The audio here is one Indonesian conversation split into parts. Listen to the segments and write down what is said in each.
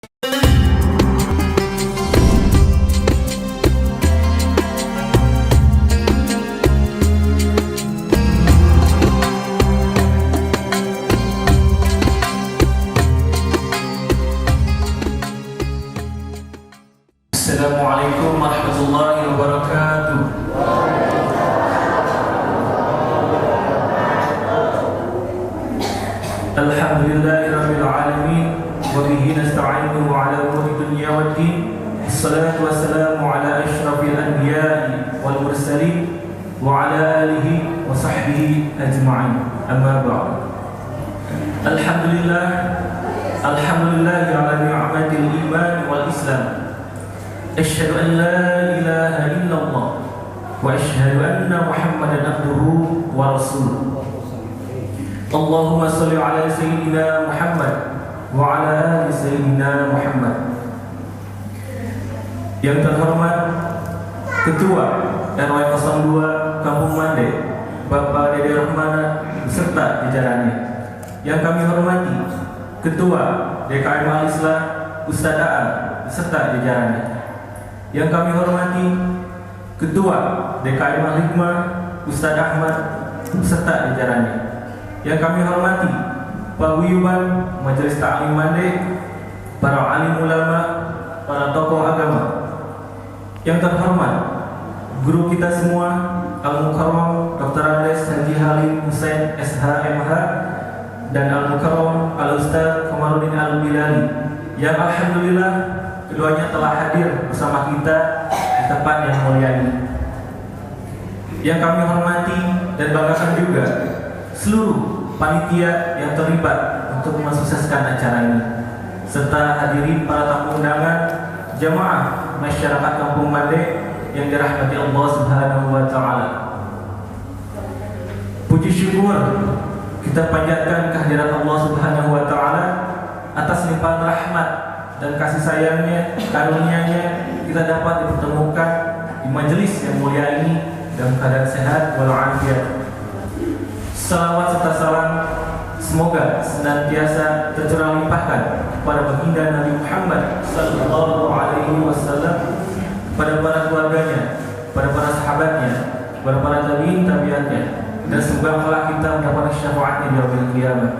Assalamualaikum warahmatullahi wabarakatuh. Alhamdulillahirabbil alamin wa bihi nasta'inu ala umuri dunya waddin. Wassalatu wassalamu ala asyrafil anbiya'i wal mursalin wa ala alihi wa sahbihi ajma'in. Amma ba'd. Alhamdulillah ala ni'matil iman wal islam. Asyhadu an la ilaha illallah wa asyhadu anna Muhammadan abduhu wa rasuluh. Allahumma shalli ala sayyidina Muhammad wa ala ali sayyidina Muhammad. Yang terhormat Ketua RW 02 Kampung Mande, Bapak Dede Rahmana beserta jajarannya. Yang kami hormati Ketua DKM Al-Islah Ustaz Aan beserta jajarannya. Yang kami hormati Ketua DKM Al-Hikmah Ustaz Ahmad beserta jajarannya. Yang kami hormati Pak Wiyuban Majelis Ta'lim Mande, para alim ulama, para tokoh agama. Yang terhormat guru kita semua Al-Mukarram Dr. Andes Haji Halim Hussein SHMH dan Al-Mukarram Al-Ustaz Komarudin Al-Bilali, yang alhamdulillah keduanya telah hadir bersama kita di tempat yang mulia ini. Yang kami hormati dan banggakan juga seluruh panitia yang terlibat untuk mensukseskan acara ini, serta hadirin para tamu undangan, jamaah masyarakat Kampung Mande yang dirahmati Allah Subhanahu wa taala. Puji syukur kita panjatkan kehadirat Allah Subhanahu wa taala atas limpahan rahmat dan kasih sayangnya, karunia-Nya kita dapat dipertemukan di majelis yang mulia ini dalam keadaan sehat walafiat. Salawat serta salam semoga senantiasa tercurah limpahkan kepada baginda Nabi Muhammad sallallahu alaihi wasallam, kepada para keluarganya, kepada para sahabatnya, kepada para tabi'in tabi'atnya, dan semoga kelak kita mendapat syafaatnya di yaumil qiyamah.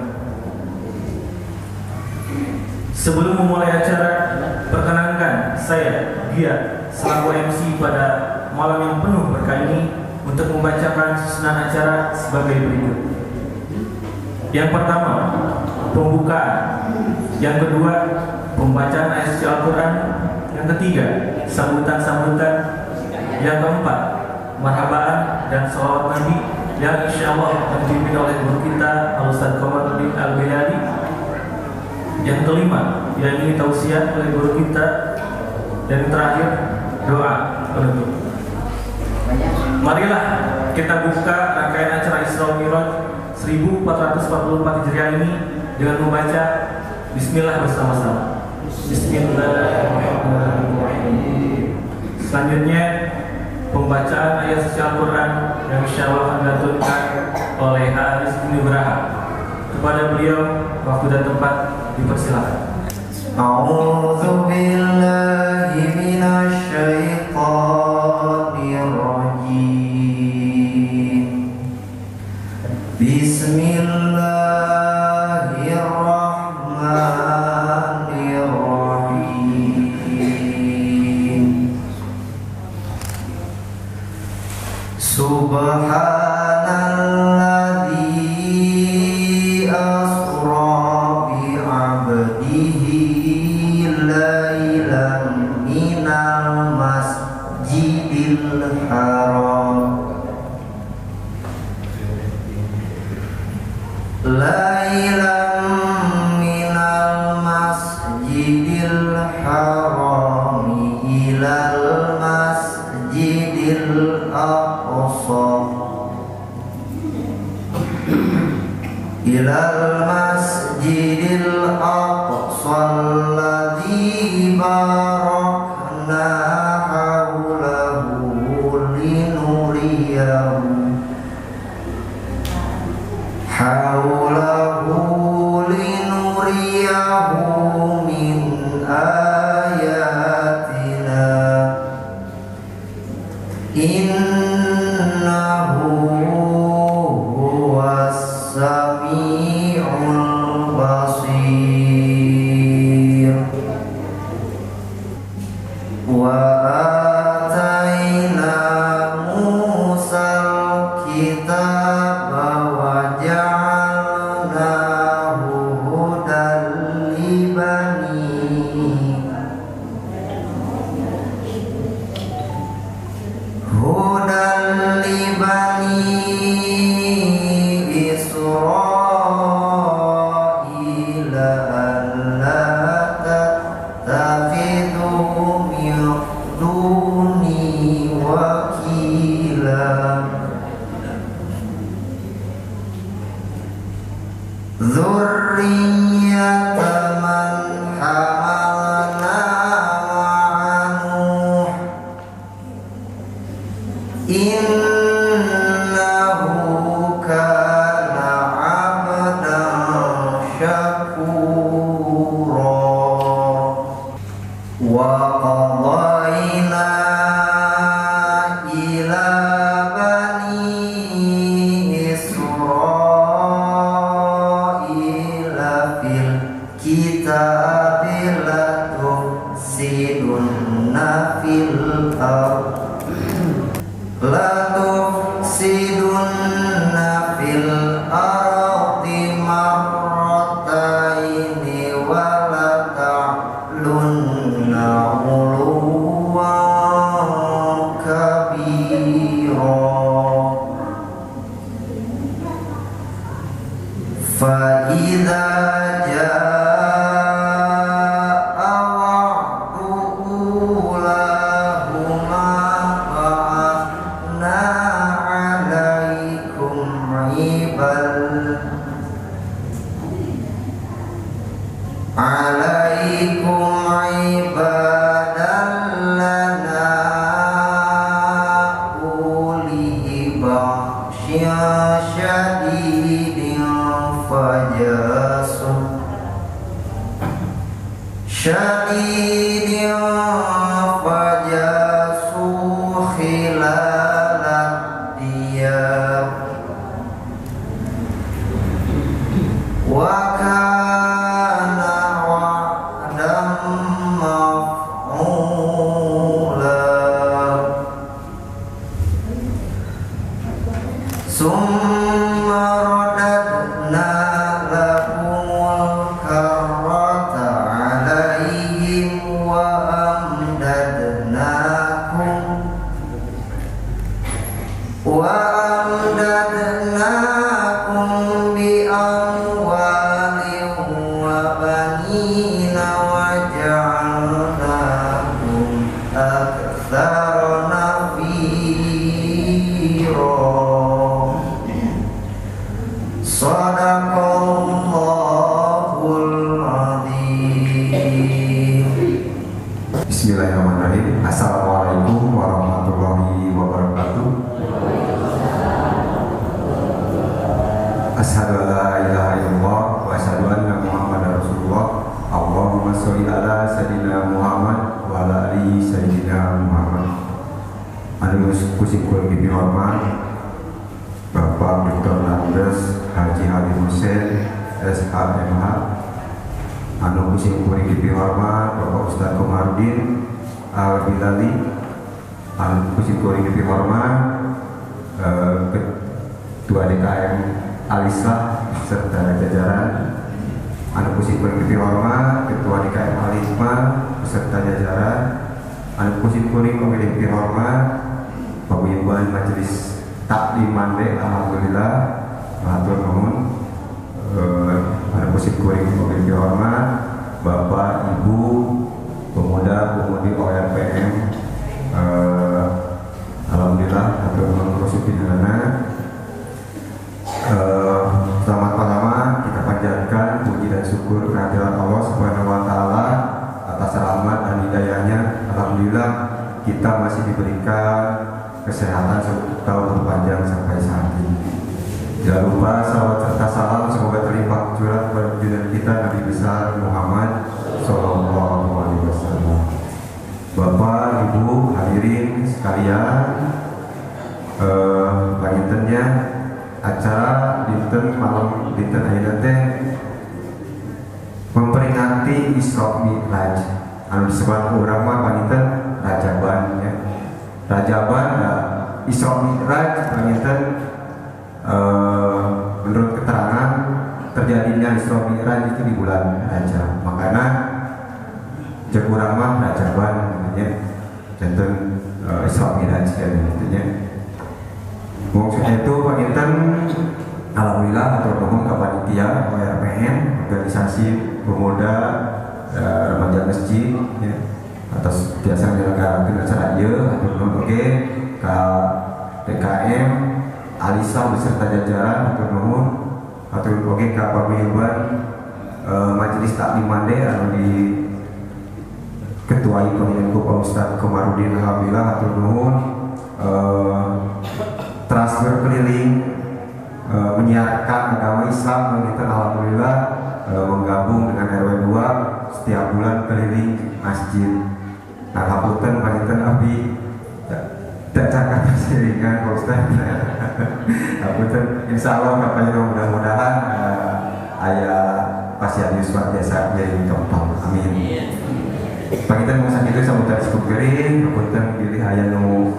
Sebelum memulai acara, perkenankan saya Dia selaku MC pada malam yang penuh berkah ini untuk membacakan susunan acara sebagai berikut. Yang pertama, pembukaan. Yang kedua, pembacaan ayat suci Al-Quran. Yang ketiga, sambutan-sambutan. Yang keempat, marhabaan dan salawat Nabi yang insyaallah dipimpin oleh guru kita Al-Ustaz Komarudin Al-Bilali. Yang kelima, yakni tausiah oleh guru kita. Dan terakhir, doa penutup. Marilah kita buka rangkaian acara Isra Mi'raj 1444 Hijriah ini dengan membaca Bismillah bersama-sama. Bismillahirrahmanirrahim. Selanjutnya pembacaan ayat suci Al-Quran yang insyaallah akan dilantunkan oleh Haris Nugraha. Kepada beliau waktu dan tempat dipersilakan. A'udzu billahi minasy syaithanir rajim. Bismillahirrahmanirrahim. Subhanalladzi asra bi 'abdihi lailan minal masjidil haram ilal masjidil aqsa alladzi barakna hawlahu linuriyahu min hudan li bani Israila alla tattakhidhu min duni wakila dzurriyyata man hamalna ma'a Nuh innahu kana 'abdan syakura wa qadayna ila bani Israila fil kitabi la tufsidunna fil ardh la tufsidunna fil ardi marrataini wa la ta'lunna 'uluwan kabira fa idza jaa wa'du ulahuma ba'athna 'alaikum 'ibadan lana uli ba'syin syadidin fajasu khilalat diyar wa kana wa'dan maf'ula summa radadna lakumul karrata 'alaihim wa amdadnakum bi amwalin wa banina wa ja'alnakum aktsara nafira Shadaqallahul adzim. Bismillahirrahmanirrahim. Assalamualaikum warahmatullahi wabarakatuh. Asyhadu an la ilaha illallah wa asyhadu anna Muhammadar Rasulullah. Allahumma sholli ala sayyidina Muhammad wa ala ali sayyidina Muhammad. Anu kusikul bibi hormat Bapak Dr. Nandes Haji Halim Hussein SHMH. Anu kusikul bibi hormat Bapak Ustaz Komarudin Al-Bilali. Anu kusikul bibi hormat Ketua DKM Alislah serta jajaran. Anu kusikul bibi hormat Ketua DKM Alisma beserta jajaran. Anu kusikul bibi hormat Paguyuban Majelis Taklim Mande, alhamdulillah matur nuwun. Anu kusikul bibi hormat Bapak Ibu pemuda-pemudi ORPM, alhamdulillah matur nuwun prosipinana. Selamat pertama kita panjatkan puji dan syukur kehadirat Allah Subhanahu wa taala atas rahmat dan hidayahnya. Alhamdulillah kita masih diberikan kesehatan serta umur panjang sampai saat ini. Jangan lupa salawat serta salam semoga terlimpah curah kepada junjungan kita Nabi besar Muhammad Sallallahu Alaihi Wasallam. Bapak, Ibu, hadirin sekalian, panjenengannya acara dinten malam dinten ayeuna teh memperingati Isra Mi'raj anu disebut urang mah panjenengan Rajaban ya. Rajaban Isra Mi'raj panjenengan menurut keterangan terjadinya Isra Mi'raj itu di bulan Rajab. Makanya jekurang mah rajaban namanya jantan Isra Miraj gitu nya. Maksudnya itu panginten alhamdulillah atur nuhun ka panitia ORPM organisasi pemuda remaja masjid ya, atas biasa menyelenggarakan acara ieu atur nuhun oge ka DKM Alisa beserta jajaran atur nuhun atur oge ka paguyuban Majelis Taklim Mande anu di ketuai pemilihan Pak Ustadz Komarudin alhamdulillah atur nuhun transfer keliling menyiarkan agama Islam kita alhamdulillah menggabung dengan RW 2 setiap bulan keliling masjid. Nah, hapunten panjenengan abdi tak cakap seringan Pak Ustadz. Hapunten insyaallah kapannya mudah-mudahan aya pasien Yusuf biasa jadi gampang. Amin. Panginten masa itu sambutan cukup gering, hapunten pilih aya nu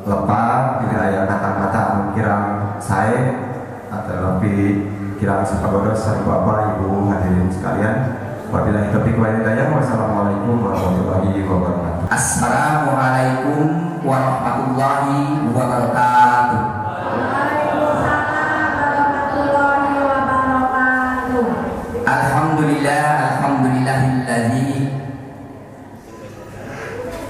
lepat, pilih aya kata-kata anu kirang sae atau lebih kirang sapagodos sareng Bapak Ibu hadirin sekalian. Wabillahi taufiq wal hidayah. Wassalamualaikum warahmatullahi wabarakatuh. Assalamualaikum warahmatullahi wabarakatuh. Alhamdulillahilladzi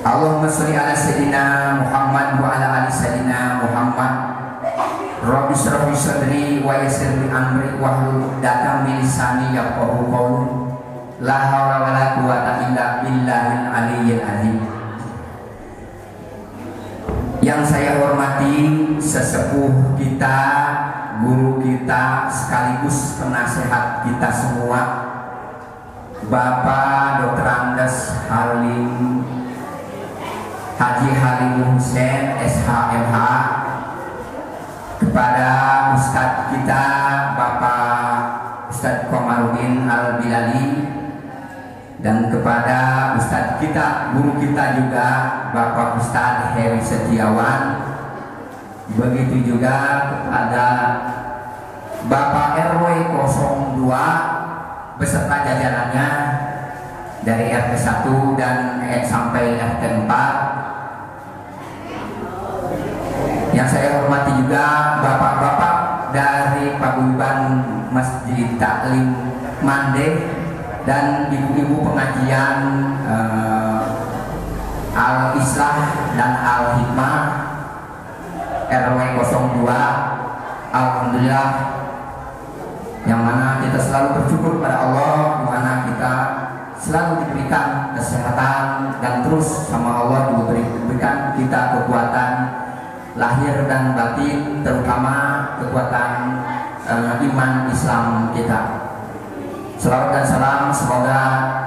Allahumma sholli ala sayyidina Muhammad wa ala ali sayyidina Muhammad. Rabbi shrah li sadri wa yassir li amri wahlul 'uqdatam min lisani yafqahu qawli. La haula wala quwwata illa billahil aliyyil azim. Yang saya hormati sesepuh kita, guru kita sekaligus penasehat kita semua, Bapak Dr. Andes Haji Halim Hussein SHMH, kepada Ustadz kita Bapak Ustadz Komarudin Al-Bilali, dan kepada Ustadz kita, guru kita juga Bapak Ustadz Heri Setiawan, begitu juga kepada Bapak RW 02 beserta jajarannya dari RT 1 dan sampai RT 4. Yang saya hormati juga bapak-bapak dari paguyuban Masjid Taklim Mande dan ibu-ibu pengajian Al-Islah dan Al-Hikmah RW 02. Alhamdulillah, yang mana kita selalu bersyukur pada Allah, di mana kita selalu diberikan kesehatan dan terus sama Allah juga diberikan kita kekuatan lahir dan batin, terutama kekuatan iman Islam kita. Salawat dan salam semoga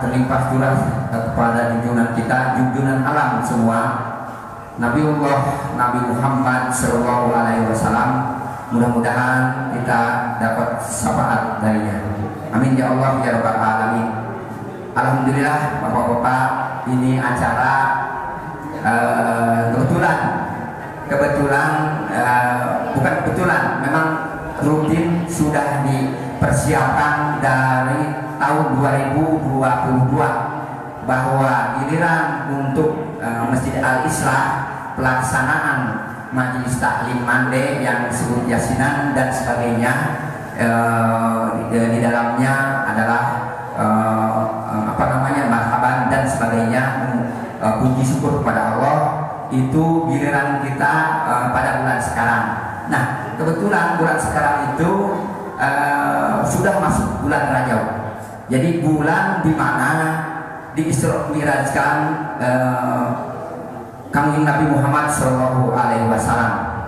terlimpah curah kepada junjungan kita, junjungan alam semua, Nabiullah Nabi Muhammad Sallallahu Alaihi Wasallam. Mudah-mudahan kita dapat syafaat darinya. Amin ya Allah ya Rabbal Alamin. Alhamdulillah Bapak-bapak, ini acara kebetulan memang rutin sudah dipersiapkan dari tahun 2022 bahwa giliran untuk Masjid Al-Islah pelaksanaan Majelis Taklim Mande yang disebut yasinan dan sebagainya, di dalamnya adalah marhaban dan sebagainya, puji syukur kepada Allah, itu giliran kita pada bulan sekarang. Nah, kebetulan bulan sekarang itu sudah masuk bulan Rajab. Jadi bulan di mana diisra mirajkan Kangjeng Nabi Muhammad Sallallahu Alaihi Wasallam.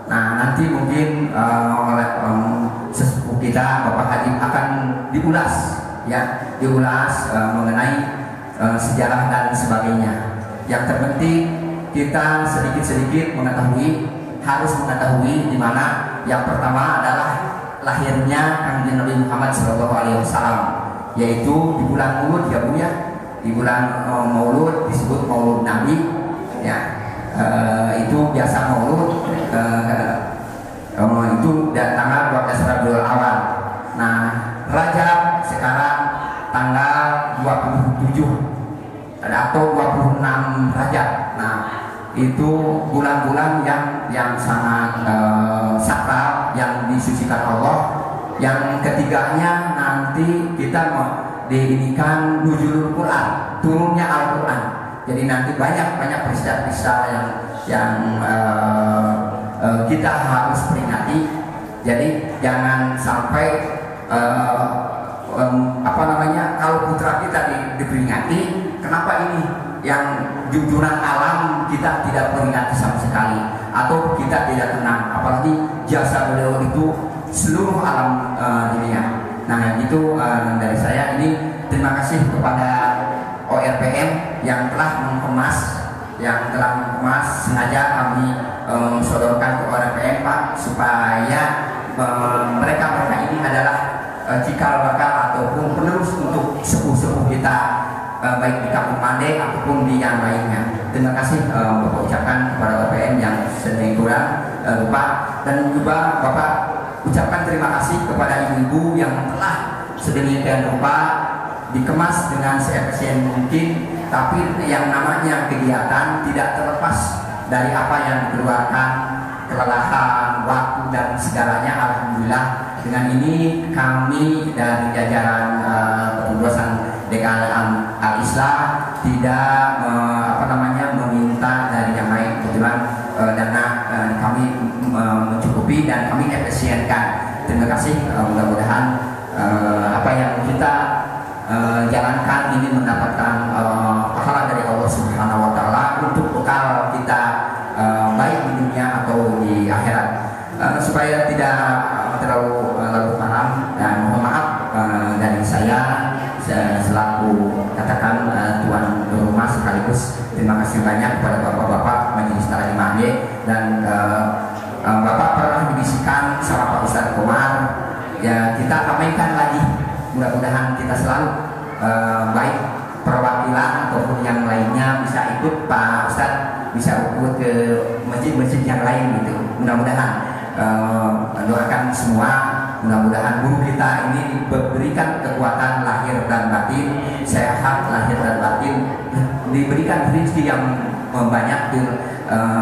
Nah, nanti mungkin oleh sesepuh kita Bapak Haji akan diulas mengenai sejarah dan sebagainya. Yang terpenting kita sedikit-sedikit harus mengetahui di mana yang pertama adalah lahirnya Kangjeng Nabi Muhammad Sallallahu Alaihi Wasallam, yaitu di bulan Maulud ya Bu ya. Di bulan Maulud disebut Maulud Nabi. Ya, itu biasa Maulud itu tanggal 12 Rabiul Awal. Nah, Rajab sekarang tanggal 12 27 atau 26 derajat. Nah, itu bulan-bulan yang sangat sakral, yang disucikan Allah. Yang ketiganya nanti kita diinikan nuzulul Quran, turunnya Al-Quran. Jadi nanti banyak peristiwa-peristiwa yang kita harus peringati. Jadi jangan sampai kalau putra kita diperingati, kenapa ini yang jujuran alam kita tidak peringati sama sekali, atau kita tidak tenang, apalagi jasa beliau itu seluruh alam dunia. Nah, itu dari saya. Ini terima kasih kepada ORPM yang telah mengemas, sengaja kami sodorkan ke ORPM, Pak, supaya mereka ini adalah cikal bakal ataupun penerus untuk sepuh-sepuh kita, baik di Kampung Mande ataupun di yang lainnya. Terima kasih Bapak ucapkan kepada ORPM yang sedang kurang lupa, dan juga Bapak ucapkan terima kasih kepada ibu-ibu yang telah sedemikian rupa dikemas dengan seefisien mungkin, tapi yang namanya kegiatan tidak terlepas dari apa yang dikeluarkan, kelelahan, waktu dan segalanya. Alhamdulillah, dengan ini kami dari jajaran kepengurusan DKM Al-Islam tidak meminta dari yang lain. Kebetulan dana kami mencukupi dan kami efisienkan. Terima kasih. Mudah-mudahan apa yang kita jalankan ini mendapatkan pahala dari Allah Subhanahu wa Ta'ala untuk bekal kita baik di dunia atau di akhirat. Supaya tidak terlalu larut malam, dan mohon maaf dari saya selaku katakan tuan rumah sekaligus terima kasih banyak kepada bapak-bapak Majelis Ta'lim Mande, dan bapak pernah dibisikan sama Pak Ustadz Komar, ya kita ramaikan lagi. Mudah-mudahan kita selalu baik perwakilan ataupun yang lainnya bisa ikut, Pak Ustadz bisa ikut ke masjid-masjid yang lain gitu. Mudah-mudahan doakan semua, mudah-mudahan guru kita ini diberikan kekuatan lahir dan batin, sehat lahir dan batin, diberikan rezeki yang banyak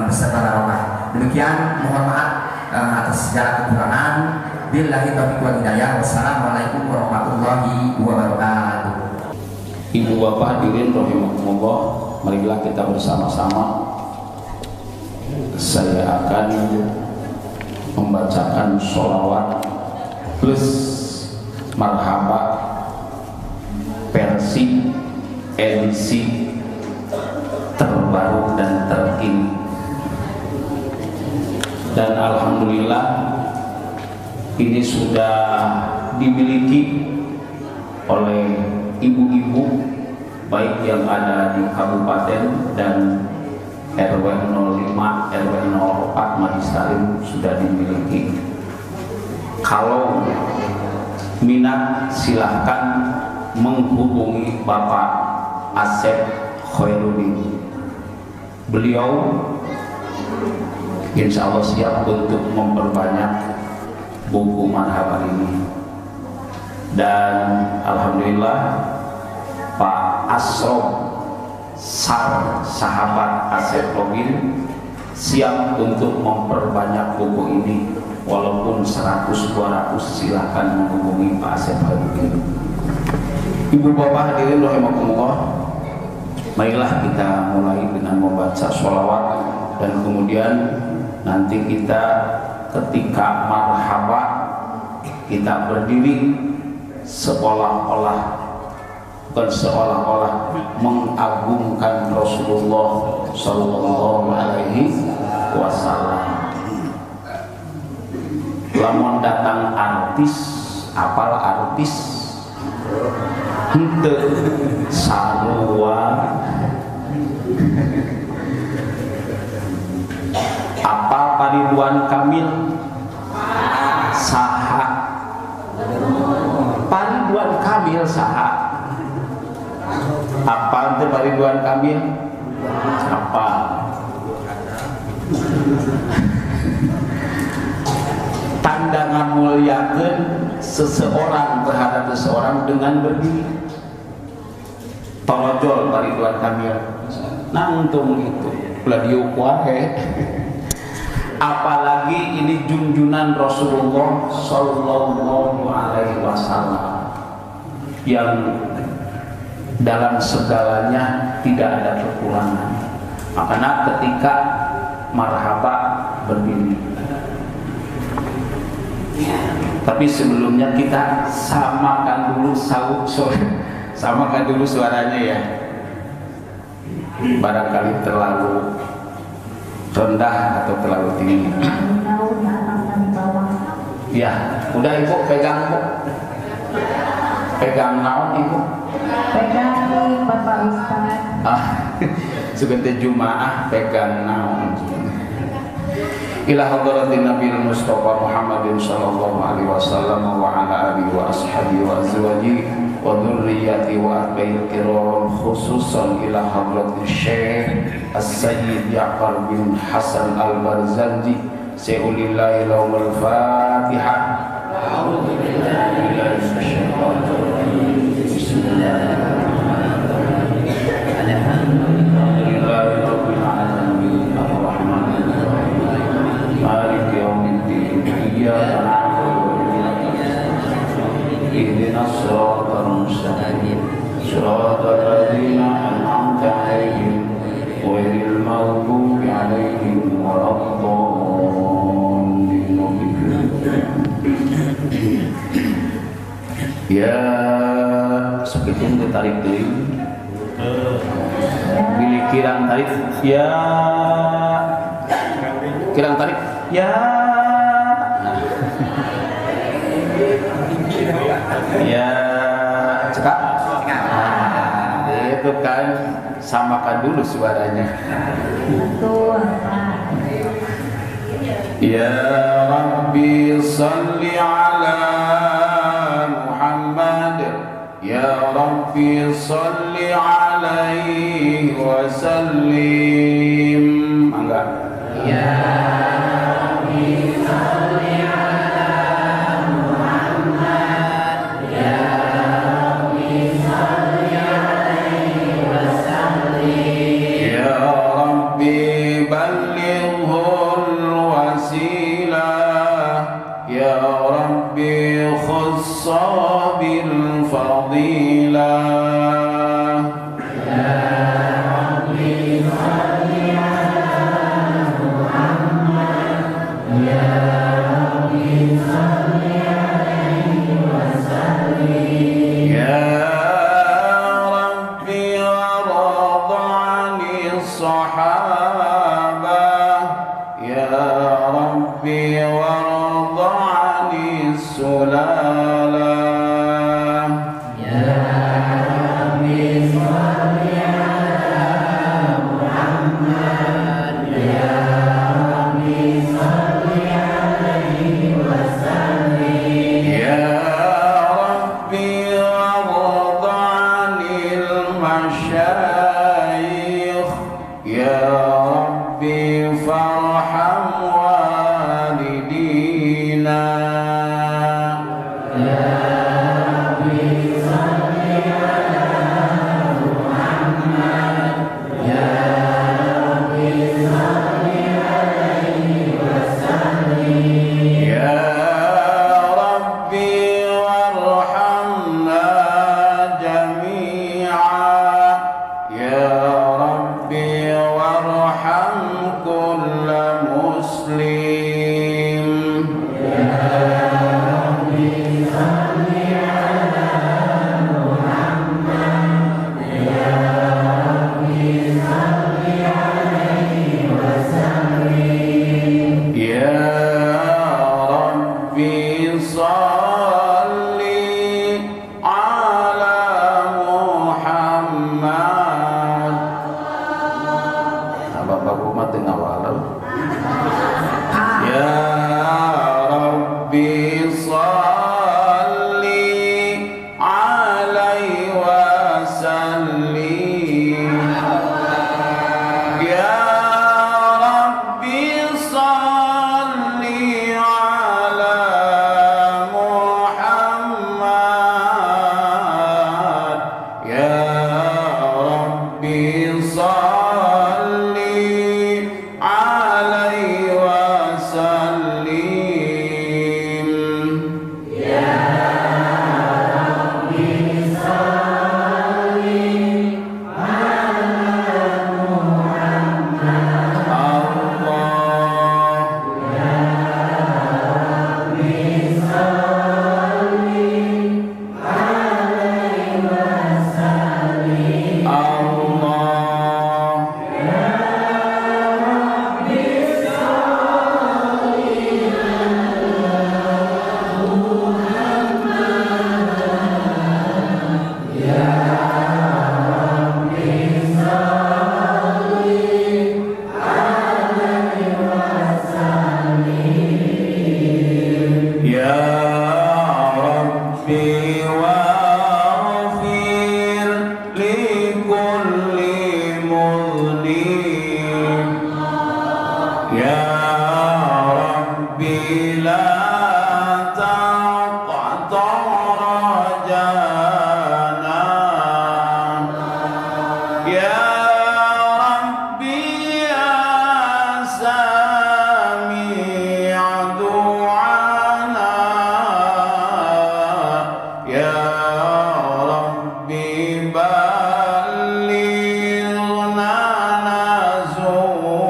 beserta barokah. Demikian, mohon maaf atas segala kekurangan. Billahi taufiq wal hidayah. Wassalamualaikum warahmatullahi wabarakatuh. Ibu bapak hadirin rahimakumullah, marilah kita bersama-sama. Saya akan membacakan sholawat plus marhaba versi edisi terbaru dan terkini, dan alhamdulillah ini sudah dimiliki oleh ibu-ibu baik yang ada di kabupaten dan RW 05, RW 04 Majelis Ta'lim sudah dimiliki. Kalau minat silahkan menghubungi Bapak Asep Khairuddin. Beliau insya Allah siap untuk memperbanyak buku marhaban ini. Dan alhamdulillah Pak Asrom sahabat Asep Login siap untuk memperbanyak buku ini, walaupun 100-200 silahkan menghubungi Pak Asep Login. Ibu bapak hadirin rahimakumullah, marilah kita mulai dengan membaca sholawat, dan kemudian nanti kita ketika marhaba kita berdiri seolah-olah mengagungkan Rasulullah Sallallahu Alaihi Wasallam. Lamun datang artis, apal artis hente sarua apal Ridwan Kamil saha Ridwan Kamil saha apa itu Pak Ridwan Kamil? Apa? Tanda ngamuliakeun seseorang terhadap seseorang dengan berdiri. torojol dari Ridwan Kamil nangtung itu beladio kuahe. Apalagi ini junjunan Rasulullah Sallallahu Alaihi Wasallam yang dalam segalanya tidak ada kekurangan. Makanya ketika marhaba berdiri. Tapi sebelumnya kita samakan dulu suaranya ya. Barangkali terlalu rendah atau terlalu tinggi. Ya, udah Ibu pegang Bu. Pegang naon Ibu? Pegang Bapak Ustaz. Sebentar Jumaah pegang naon. Ila hadratin Nabi Mustafa Muhammadin sallallahu alaihi wasallam wa ala alihi wa ashabihi wa azwajihi wa dzurriyyati wa ahlihi kiram, khususan ila hadratin Syekh As-Sayyid Ja'far bin Hasan Al-Barzanji Sa'ulillahi lahumul Fatihah. A'udzu billahi minasyaitonir rajim. Bismillahirrahmanirrahim. Alhamdulillahi rabbil alamin arrahmanir rahim maliki yaumiddin iyyaka na'budu wa iyyaka nasta'in ihdinas siratal mustaqim siratal ladzina an'amta 'alaihim ghairil maghdubi 'alaihim waladdallin. Ya, sekitung ditarik deui. Pilih kirang tarik. Ya. Kirang tarik. Ya. Ya, cekak. Itu kan samakan dulu suaranya. Betul. Ya Rabbi salli ala Muhammad. Ya Rabbi salli alaihi wa sallim. Mangga. Ya Rabbi salli ala Muhammad. Ya Rabbi salli alaihi wa sallim. Ya Rabbi ballighul wasilah. Ya Rabbi khussa bil fadilah. Ya Rabbi ya Sami'a du'ana Ya Rabbi balighna nazuru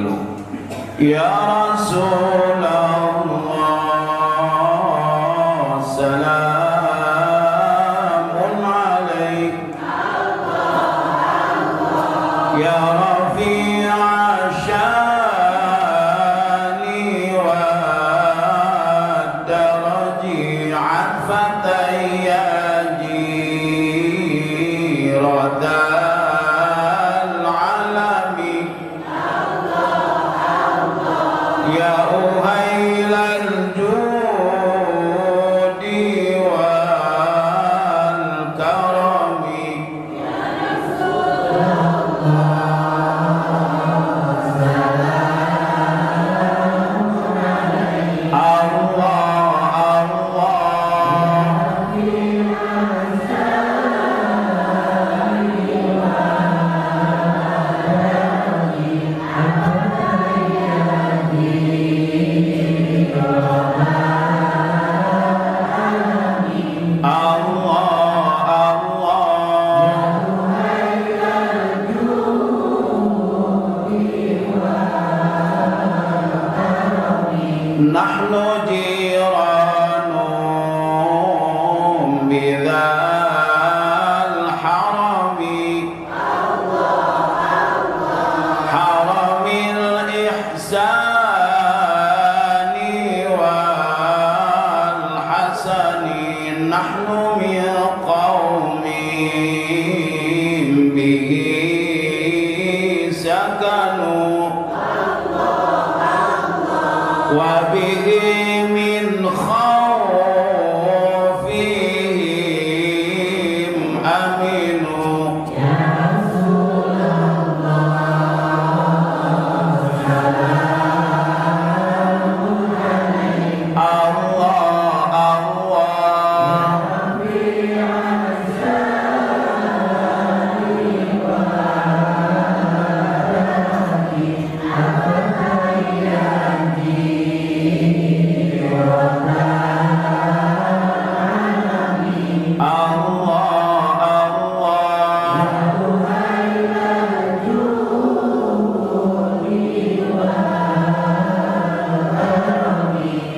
dulu. Ya Rasulullah salamun alaik ya Rafi'a syani wa daraji atfatayya jiradal alami ya uhailal judi wal karami nahnu jiranum bidzal harami haramil ihsani wal hasani nahnu min qaumin bihi sakanu wa bihi min khawfihim aminu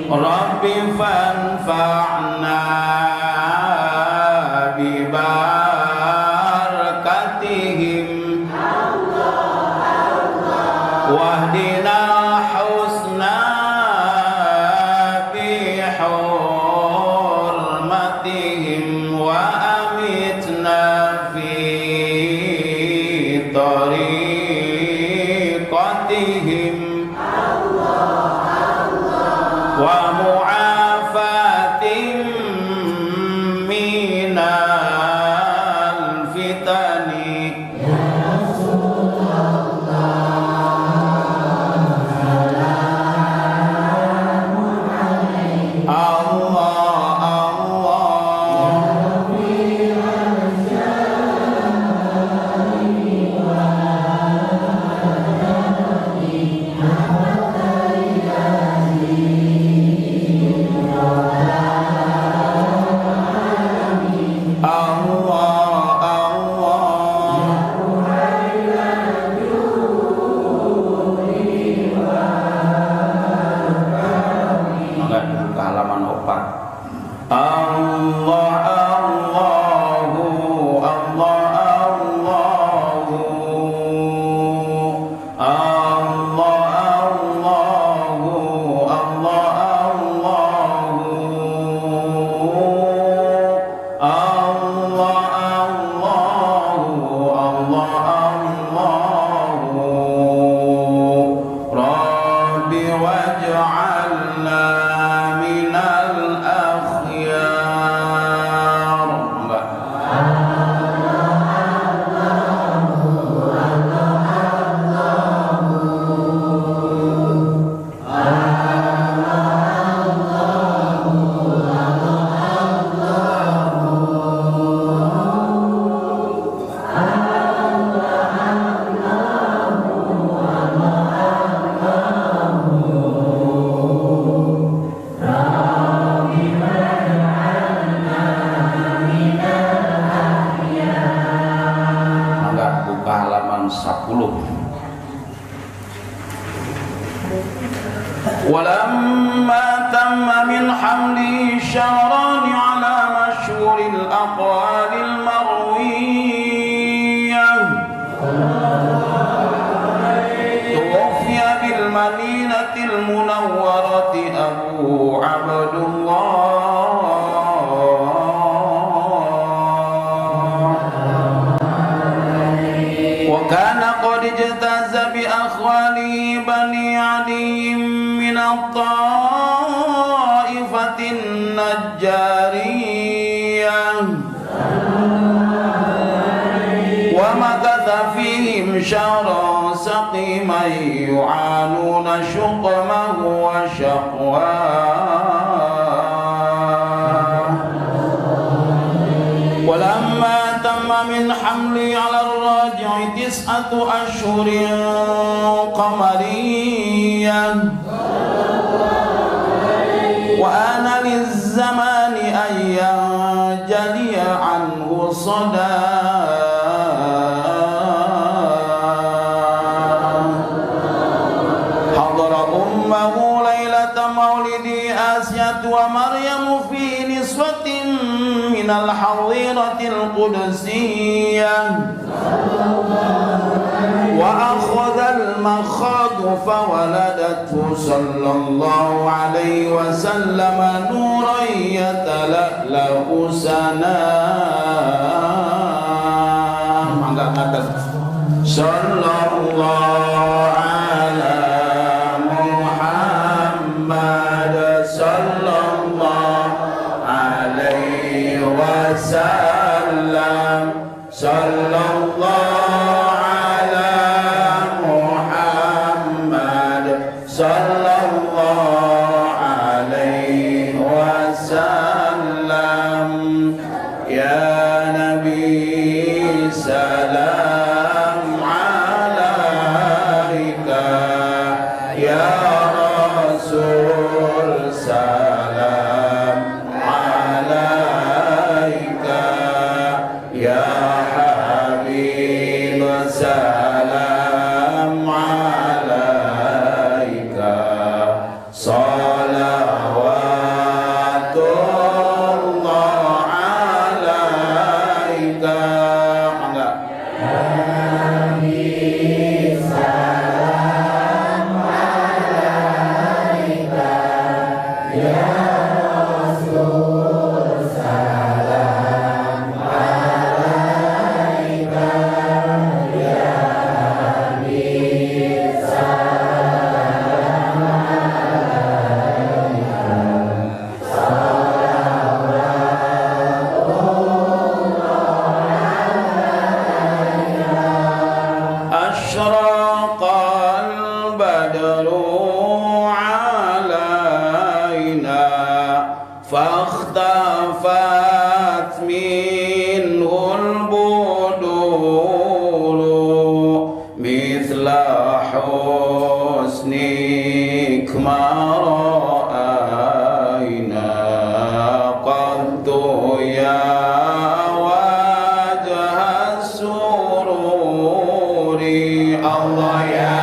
Rabbi fanfa'na bibarakatihim wahdina husna bihurmatihim wa amitna fi tariqatihim wa mu'afatin minal fitani Allah ولما تم من حمله شهران على مشهور الأقوال المروية توفي بالمدينة المنورة أبو عبد الله وكان قد اجتاز بأخواله بني عدي من الطائفة النجارية ومكث فيهم شهرا سقيما يعانون شقمه وشقواه ولما تم من حمله على الراجع 9 أشهر قمرية وآن للزمان أن ينجلي عنه صدى حضر أمه ليلة مولد آسيا ومريم في نسوة من الحظيرة القدسية وأخذ المخاض فولدته صلى الله عليه وسلم نورا يتلألأ سنام صلى الله على محمد صلى الله عليه وسلم صلى الله على محمد صلى الله عليه وسلم يا نبي سلام عليك يا رسول سلام عليك يا حبيب سلام عليك صلوات الله عليك أشرق البدر علينا فاختفت منه البدور مثل حسنك ما رأينا قد يا وجه السرور الله يا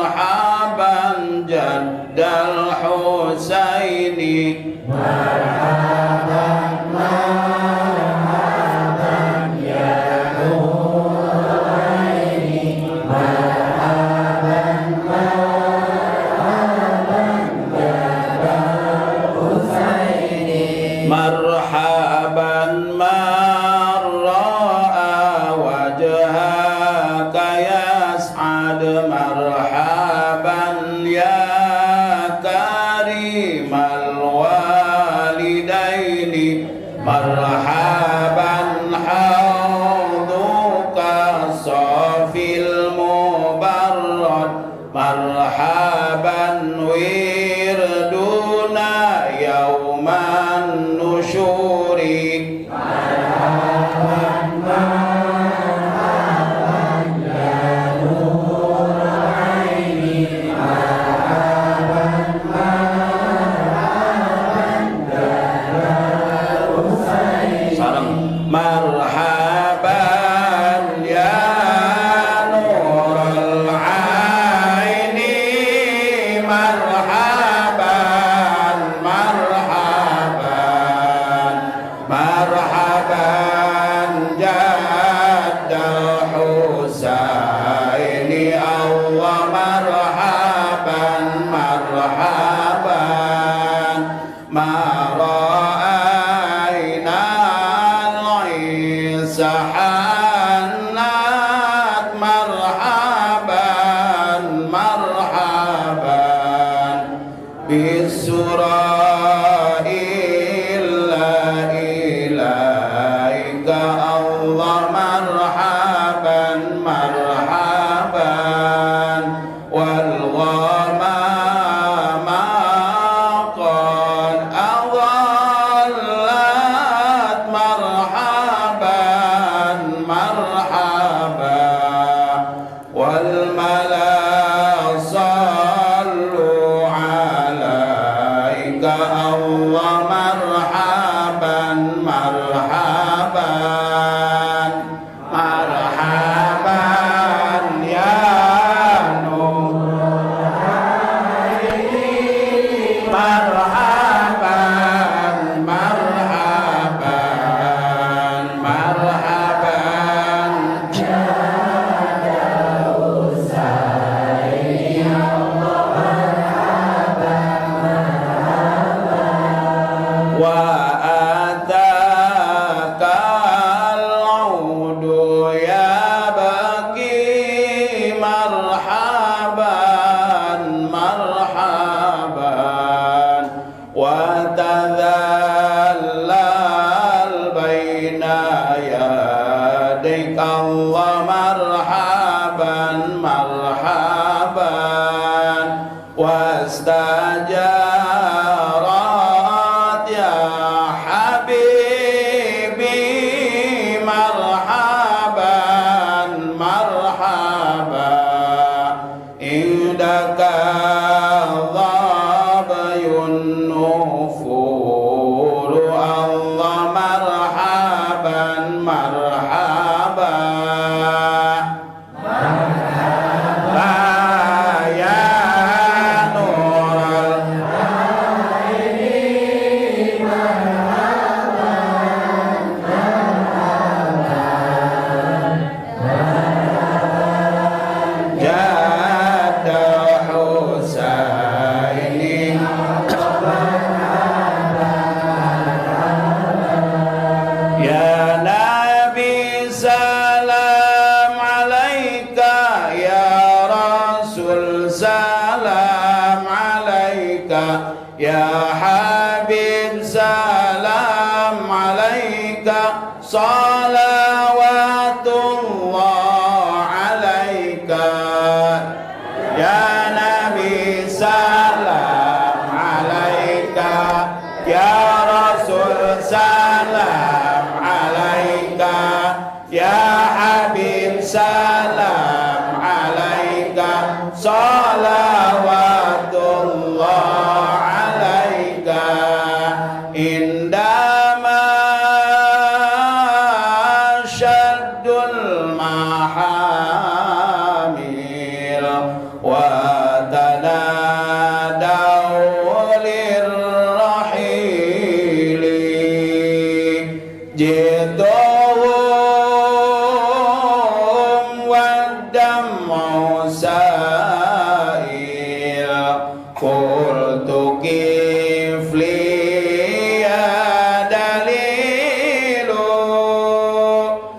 marhaban jaddal Husaini. Marhaban marra'a wajhaka yas'ad. Marhaban ya karimal walidaini. Marhaban hauduka safil mubarrad. Marhaban wirduna yauman nusyuri. Sareng marhaban ya nurul aini. Marhaban marhaban marhaban jaddal Husaini. Allah marhaban marhaban mara'aina al-isa hannat. Marhaban marhaban bisura illa ilaika. Allah marhaban marhaban wal ghamama qad adallat. Marhaban marhaban wal mala sallu alaika. Allah marhaban marhaban marhaban ya nur. Marhaban marhaban marhaban wa ataka al-audu ya baqi. Marhaban marhaban wa tadhallal baina yadik. Allah marhaban marhaban wastajarat ya habibi. Marhaban marhaban indaka dhabayun nufur. Allah marhaban marhaban ya nurul jaddal Husaini. Ya Nabi salam alaika. Ya Rasul salam alaika. Ya Habib salam alaika. Salawatullah alaika. Ya Nabi salam alaika. Ya Rasul salam alaika. Ya Habib salam alaika. Salawatullah alaika. Indama shaddul maham sa'il qultu kifli ya dalilu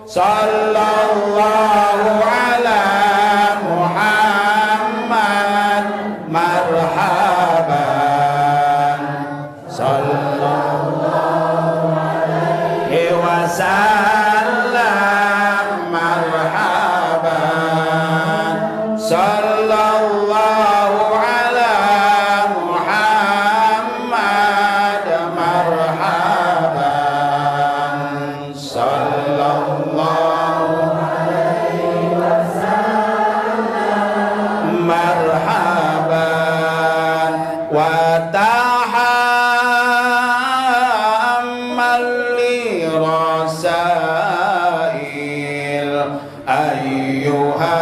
sallallahu ala Muhammad marhaban sallallahu alaihi wasallam marhaban sallallahu ala Muhammad marhaban sallallahu alaihi wasallam marhaban wa tahammal li rasail ayyuha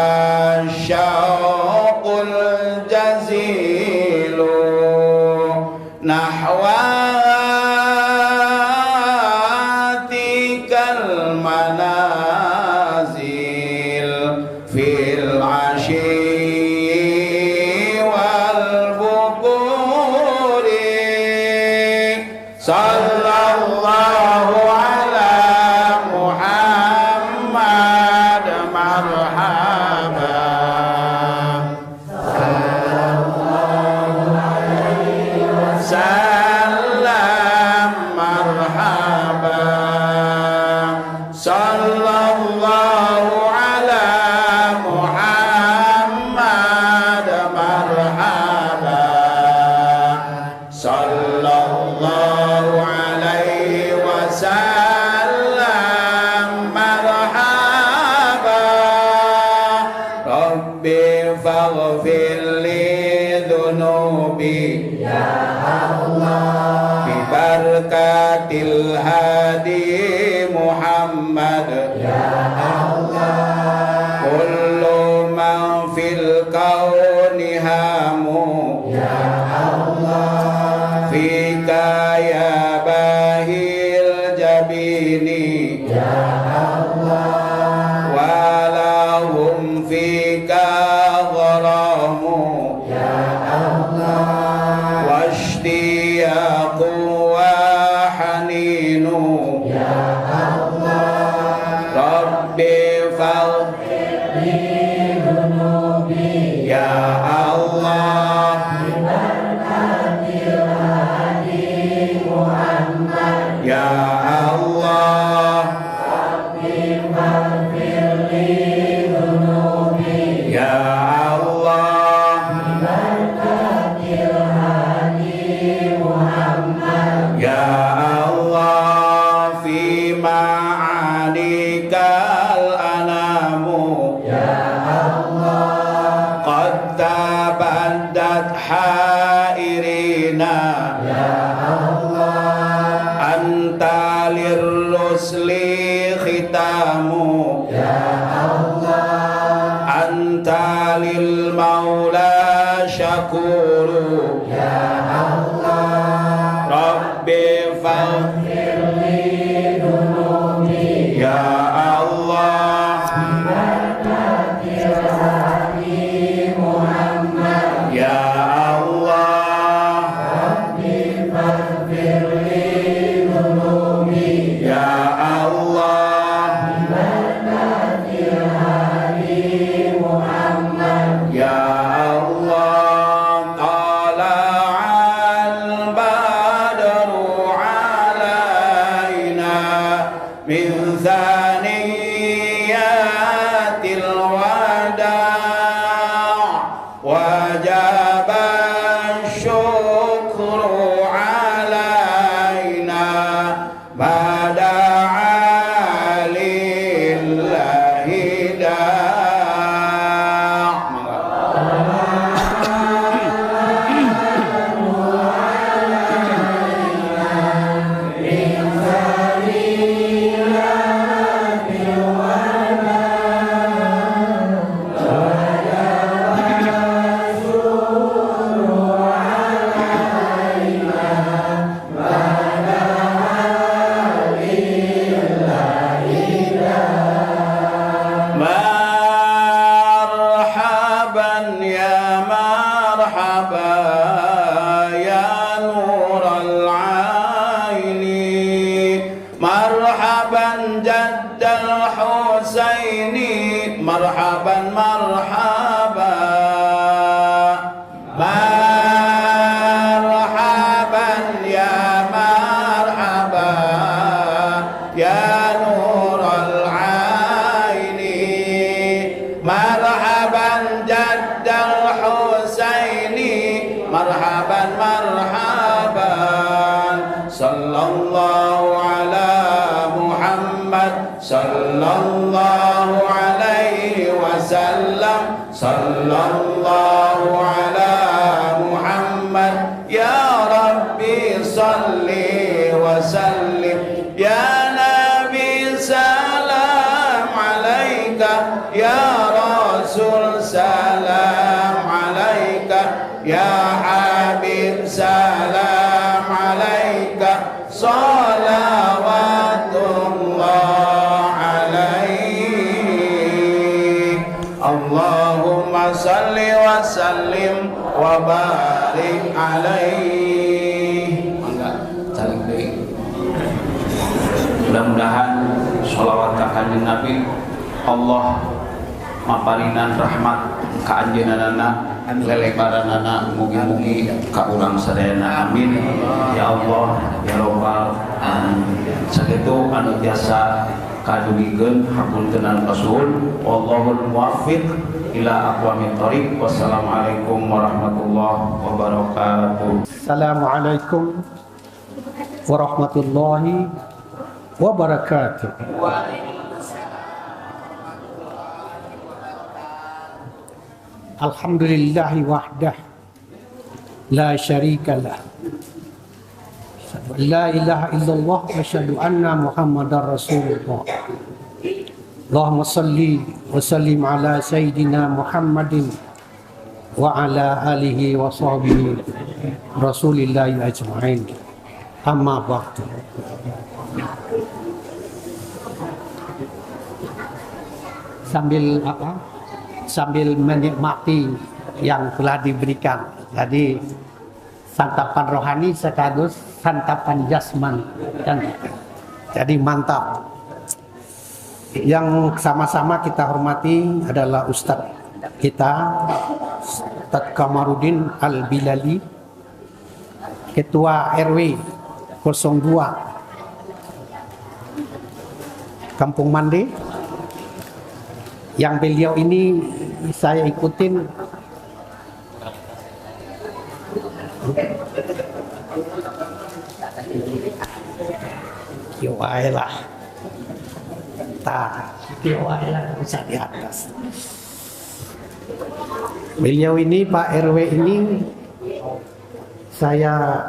syauqul jazilu nahwatikal manazil fil ashi wal bukuri sallallahu ala Muhammad marhaban salam marhaban sallallahu ala Muhammad marhaban sallallahu alaihi wasallam marhaban rabbi faghfir li dhunubi bibarakatil hadi Muhammad kullu man fil kauni hamu fika ya bahil jabini walahum fika gharamu washtiyaqu wa haninu rabbi faghfir ya Allah ya Allah ya Allah ya Allah fi ma'anikal anamu qad tabaddat hairina anta lirrusli khitamu anta lil maula syakuru rabbi faghfir ya Allah ya Allah ya Allah ya Allah tala'al badru ala sallallahu alaihi wasallam, sallallahu ala Muhammad. Ya Rabbi salli wa sallim, ya Nabi salam alaika, ya Rasul salam alaika, ya Habib salam alaika, salawatullah alaik. Allahumma salli wa sallim wa barik alaih. Mangga saling deui. Mudah-mudahan sholawat ka kanjeng Nabi Allah maparinan rahmat ka anjeunana, lelebaranana mugi-mugi ka urang sadayana. Amin ya Allah ya Rabbal alamin. Sakitu anu tiasa kadugikeun hapuntenan Rasul, wallahul muwaffiq ila aqwamit thoriq. Wassalamualaikum warahmatullahi wabarakatuh. Assalamualaikum warahmatullahi wabarakatuh. Alhamdulillahi wahdah la syarika lah. La ilaha illallah wa asyhadu anna Muhammadar Rasulullah. Allahumma salli wa sallim ala sayyidina Muhammadin wa ala alihi wa sahbihi Rasulillahi ajma'in. Amma ba'du. Sambil menikmati yang telah diberikan. Jadi santapan rohani sekaligus santapan jasmani kan. Jadi mantap. Yang sama-sama kita hormati adalah Ustadz kita, Ustadz Kamarudin Al-Bilali, Ketua RW 02 Kampung Mande, yang beliau ini saya ikutin kiwailah bisa di atas. Beliau ini Pak RW ini saya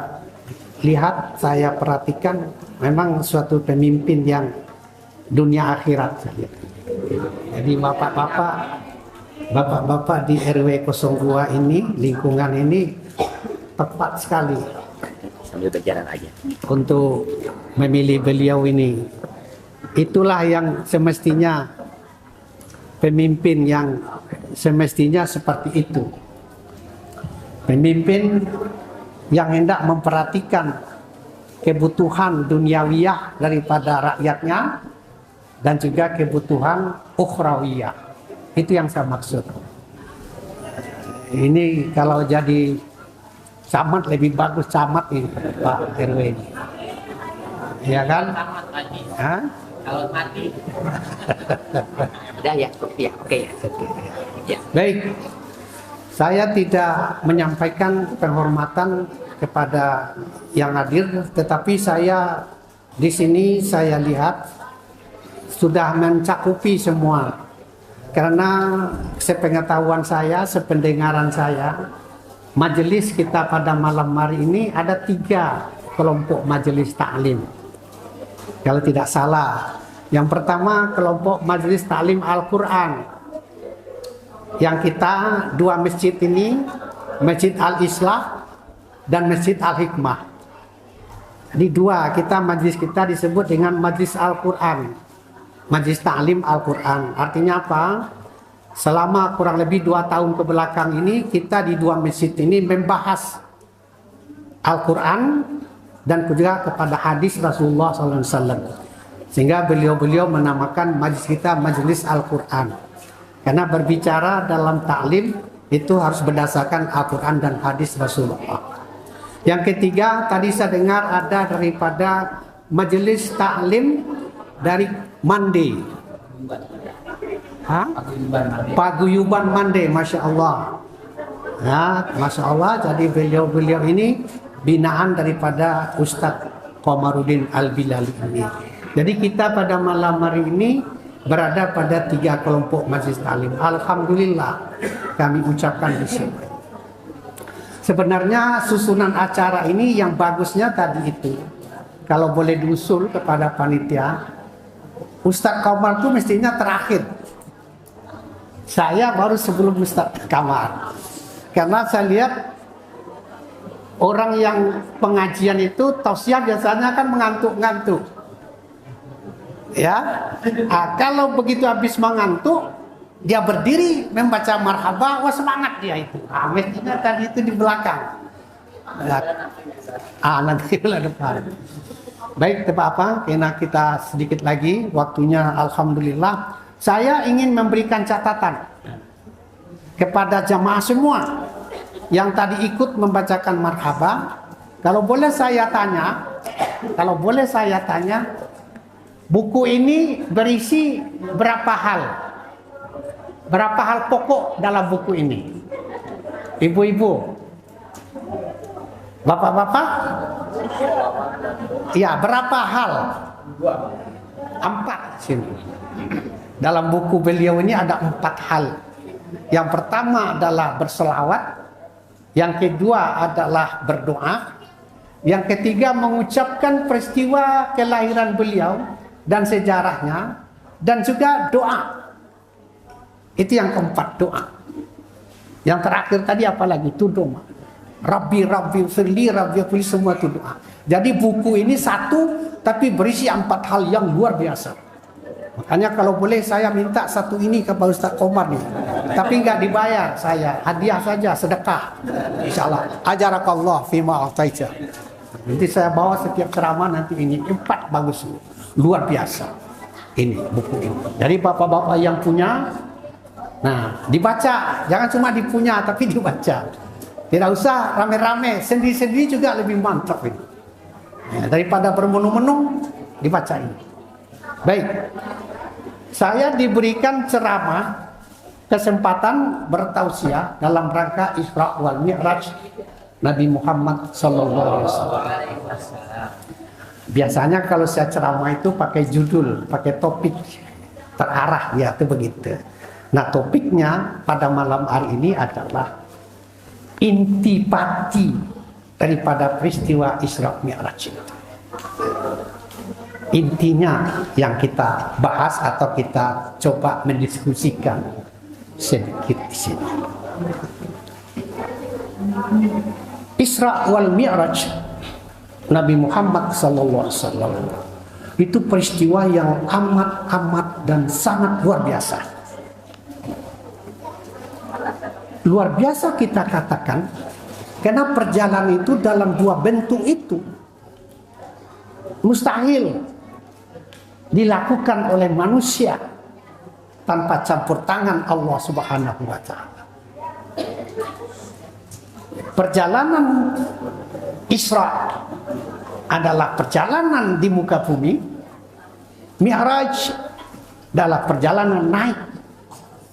lihat, saya perhatikan memang suatu pemimpin yang dunia akhirat. Jadi bapak-bapak di RW 02 ini, lingkungan ini tepat sekali sambil berjalan aja untuk memilih beliau ini. Itulah yang semestinya, pemimpin yang semestinya seperti itu. Pemimpin yang hendak memperhatikan kebutuhan duniawiyah daripada rakyatnya dan juga kebutuhan ukhrawiyah. Itu yang saya maksud. Ini kalau jadi camat lebih bagus camat ini Pak RW ini. Ya kan? Hah? Kalau mati. Udah ya, ya oke ya. Baik. Saya tidak menyampaikan penghormatan kepada yang hadir, tetapi saya di sini saya lihat sudah mencakupi semua. Karena sepengetahuan saya, sependengaran saya, majelis kita pada malam hari ini ada 3 kelompok majelis taklim. Kalau tidak salah, yang pertama kelompok majelis taklim Al-Quran. Yang kita 2 masjid ini, Masjid Al-Islah dan Masjid Al-Hikmah. Jadi 2, kita majelis kita disebut dengan majelis Al-Quran, majelis taklim Al-Quran. Artinya apa? Selama kurang lebih 2 tahun ke belakang ini, kita di 2 masjid ini membahas Al-Quran dan juga kepada hadis Rasulullah SAW. Sehingga beliau-beliau menamakan majelis kita majelis Al-Quran. Karena berbicara dalam taklim itu harus berdasarkan Al-Quran dan hadis Rasulullah. Yang ketiga, tadi saya dengar ada daripada majelis taklim dari Mande. Paguyuban Mande, Masya Allah. Ya, Masya Allah. Jadi beliau-beliau ini binaan daripada Ustadz Kamarudin Al-Bilali ini. Jadi kita pada malam hari ini berada pada 3 kelompok majelis taklim. Alhamdulillah kami ucapkan di sini. Sebenarnya susunan acara ini yang bagusnya tadi itu, kalau boleh diusul kepada panitia, Ustadz Komar itu mestinya terakhir. Saya baru sebelum Ustadz Komar. Karena saya lihat orang yang pengajian itu tausiah biasanya kan mengantuk-ngantuk. Ya, kalau begitu habis mengantuk, dia berdiri membaca marhaba, wah semangat dia itu. Mestinya tadi itu di belakang. Nanti bulan depan. Baik, tidak apa, karena kita sedikit lagi waktunya. Alhamdulillah, saya ingin memberikan catatan kepada jamaah semua yang tadi ikut membacakan marhaba. Kalau boleh saya tanya, buku ini berisi berapa hal? Berapa hal pokok dalam buku ini? Ibu-ibu, bapak-bapak? Ya, berapa hal? 4 sini. Dalam buku beliau ini ada 4 hal. Yang pertama adalah berselawat, yang kedua adalah berdoa, yang ketiga mengucapkan peristiwa kelahiran beliau dan sejarahnya, dan juga doa. Itu yang keempat, doa. Yang terakhir tadi apalagi? Itu doa. Rabbi firli, Rabbi firli, semua itu doa. Jadi buku ini satu tapi berisi 4 hal yang luar biasa. Makanya kalau boleh saya minta satu ini ke Pak Ustadz Komar nih. Tapi nggak dibayar saya, hadiah saja, sedekah. Insyaallah. Ajarakallah fima ataita. Nanti saya bawa setiap ceramah nanti ini 4 bagus, luar biasa. Ini buku ini. Jadi bapak-bapak yang punya, nah dibaca, jangan cuma dipunya tapi dibaca. Tidak usah rame-rame, sendiri-sendiri juga lebih mantap ini. Daripada bermenung-menung, dibaca ini. Baik, saya diberikan ceramah, kesempatan bertausiah dalam rangka Isra wal Mi'raj Nabi Muhammad SAW. Biasanya kalau saya ceramah itu pakai judul, pakai topik, terarah ya, itu begitu. Nah, topiknya pada malam hari ini adalah intipati daripada peristiwa Isra Mi'raj itu. Intinya yang kita bahas atau kita coba mendiskusikan sedikit di sini. Isra wal Mi'raj Nabi Muhammad SAW itu peristiwa yang amat dan sangat luar biasa. Luar biasa kita katakan karena perjalanan itu dalam 2 bentuk itu mustahil dilakukan oleh manusia tanpa campur tangan Allah Subhanahu wa Ta'ala. Perjalanan Isra adalah perjalanan di muka bumi, Mi'raj adalah perjalanan naik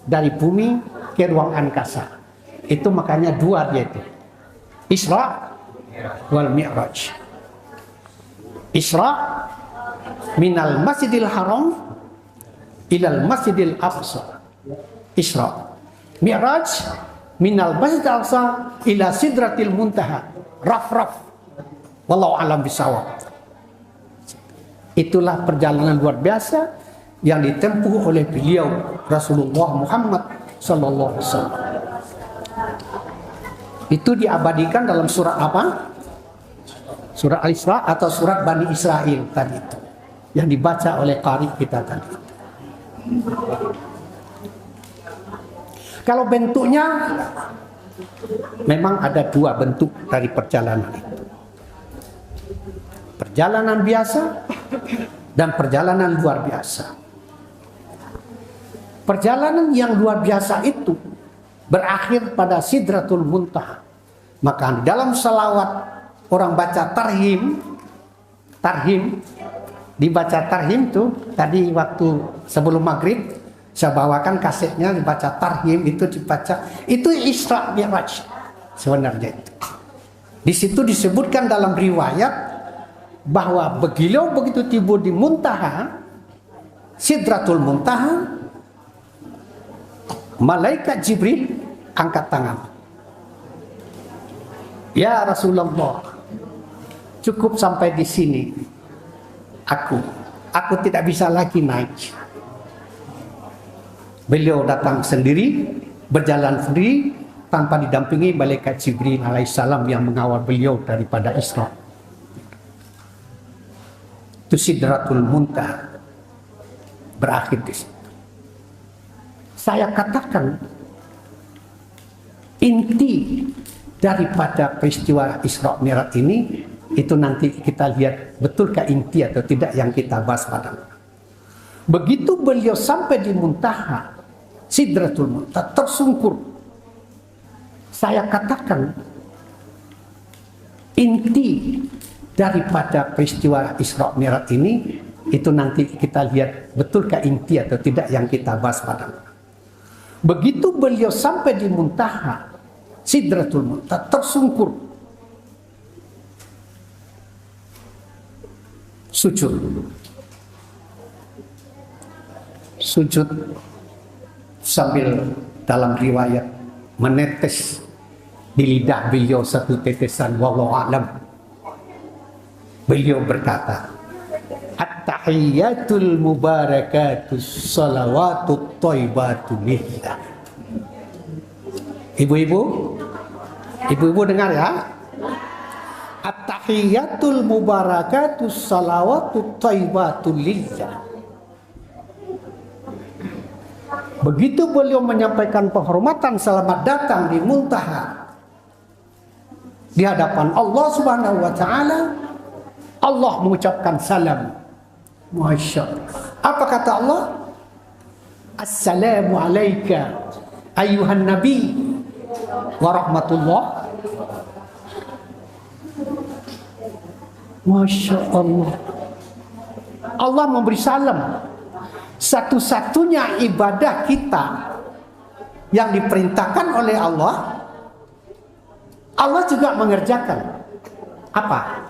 dari bumi ke ruang angkasa. Itu makanya 2 dia itu, Isra wal Mi'raj. Isra minal masjidil haram ilal masjidil aqsa. Isra. Mi'raj minal masjidil aqsa ila sidratil muntaha. Raf. Wallahu alam bisawab. Itulah perjalanan luar biasa yang ditempuh oleh beliau Rasulullah Muhammad sallallahu alaihi wasallam. Itu diabadikan dalam surat apa? Surat Al-Isra atau surat Bani Israel tadi itu, yang dibaca oleh qari kita tadi. Kalau bentuknya memang ada 2 bentuk dari perjalanan itu. Perjalanan biasa dan perjalanan luar biasa. Perjalanan yang luar biasa itu berakhir pada Sidratul Muntaha. Maka dalam salawat orang baca tarhim, dibaca tarhim tuh tadi waktu sebelum maghrib saya bawakan kasetnya, dibaca tarhim itu dibaca, itu Isra Mi'raj sebenarnya itu. Di situ disebutkan dalam riwayat bahwa beliau begitu tiba di Muntaha, Sidratul Muntaha, malaikat Jibril angkat tangan. Ya Rasulullah, cukup sampai di sini. Aku tidak bisa lagi naik. Beliau datang sendiri, berjalan sendiri tanpa didampingi malaikat Jibril alaihissalam yang mengawal beliau daripada Isra. Itu Sidratul Muntaha berakhir di situ. Saya katakan inti daripada peristiwa Isra Mi'raj ini itu nanti kita lihat betulkah inti atau tidak yang kita bahas pada. Begitu beliau sampai di Muntaha Sidratul Muntaha tersungkur. Saya katakan inti daripada peristiwa Isra Mi'raj ini itu nanti kita lihat betulkah inti atau tidak yang kita bahas pada. Begitu beliau sampai di Muntaha Sidratul Muntaha tersungkur, sujud sambil dalam riwayat menetes di lidah beliau satu tetesan wallahu a'lam. Beliau berkata, at-tahiyyatul mubarakatus salawatut thayyibatu lillah. Ibu-ibu dengar ya. At-tahiyyatul mubarakatus salawatut thayyibatu lillah. Begitu beliau menyampaikan penghormatan selamat datang di Muntaha di hadapan Allah Subhanahu wa taala, Allah mengucapkan salam. Masya Allah. Apa kata Allah? Assalamu alayka ayuhan nabi wa rahmatullah. Masya Allah. Allah memberi salam. Satu-satunya ibadah kita yang diperintahkan oleh Allah, Allah juga mengerjakan. Apa?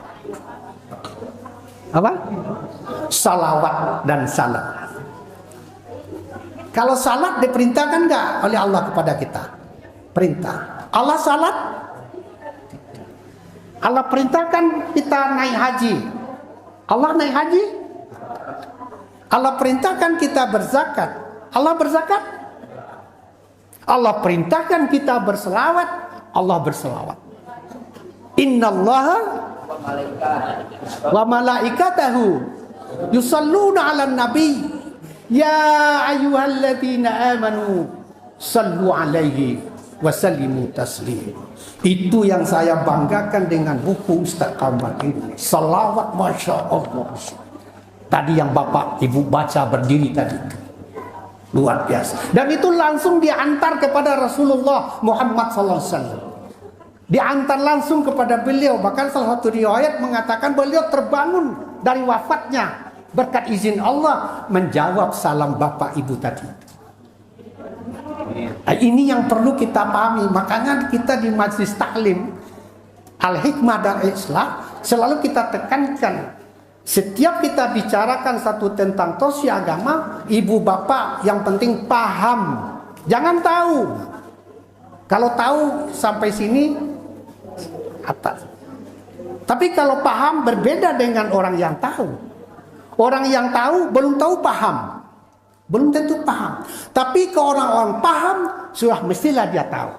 Salawat dan salam. Kalau salat diperintahkan enggak oleh Allah kepada kita? Perintah. Allah salat? Allah perintahkan kita naik haji. Allah naik haji? Allah perintahkan kita berzakat. Allah berzakat? Allah perintahkan kita berselawat. Allah berselawat. Innallaha wa malaikatahu yusalluna 'alan nabi ya ayyuhalladzina amanu sallu 'alaihi wa sallimu taslima. Itu yang saya banggakan dengan buku Ustaz Kamal ini. Salawat, Masya Allah. Tadi yang Bapak Ibu baca berdiri tadi, luar biasa. Dan itu langsung diantar kepada Rasulullah Muhammad SAW. Diantar langsung kepada beliau. Bahkan salah satu riwayat mengatakan beliau terbangun dari wafatnya berkat izin Allah menjawab salam Bapak Ibu tadi. Ini yang perlu kita pahami. Makanya kita di Majelis Taklim Al-Hikmah dan Islam selalu kita tekankan, setiap kita bicarakan satu tentang tosi agama, ibu bapak yang penting paham, jangan tahu. Kalau tahu sampai sini atas. Tapi kalau paham berbeda dengan orang yang tahu. Orang yang tahu belum tahu paham, belum tentu paham. Tapi kalau orang-orang paham sudah mestilah dia tahu.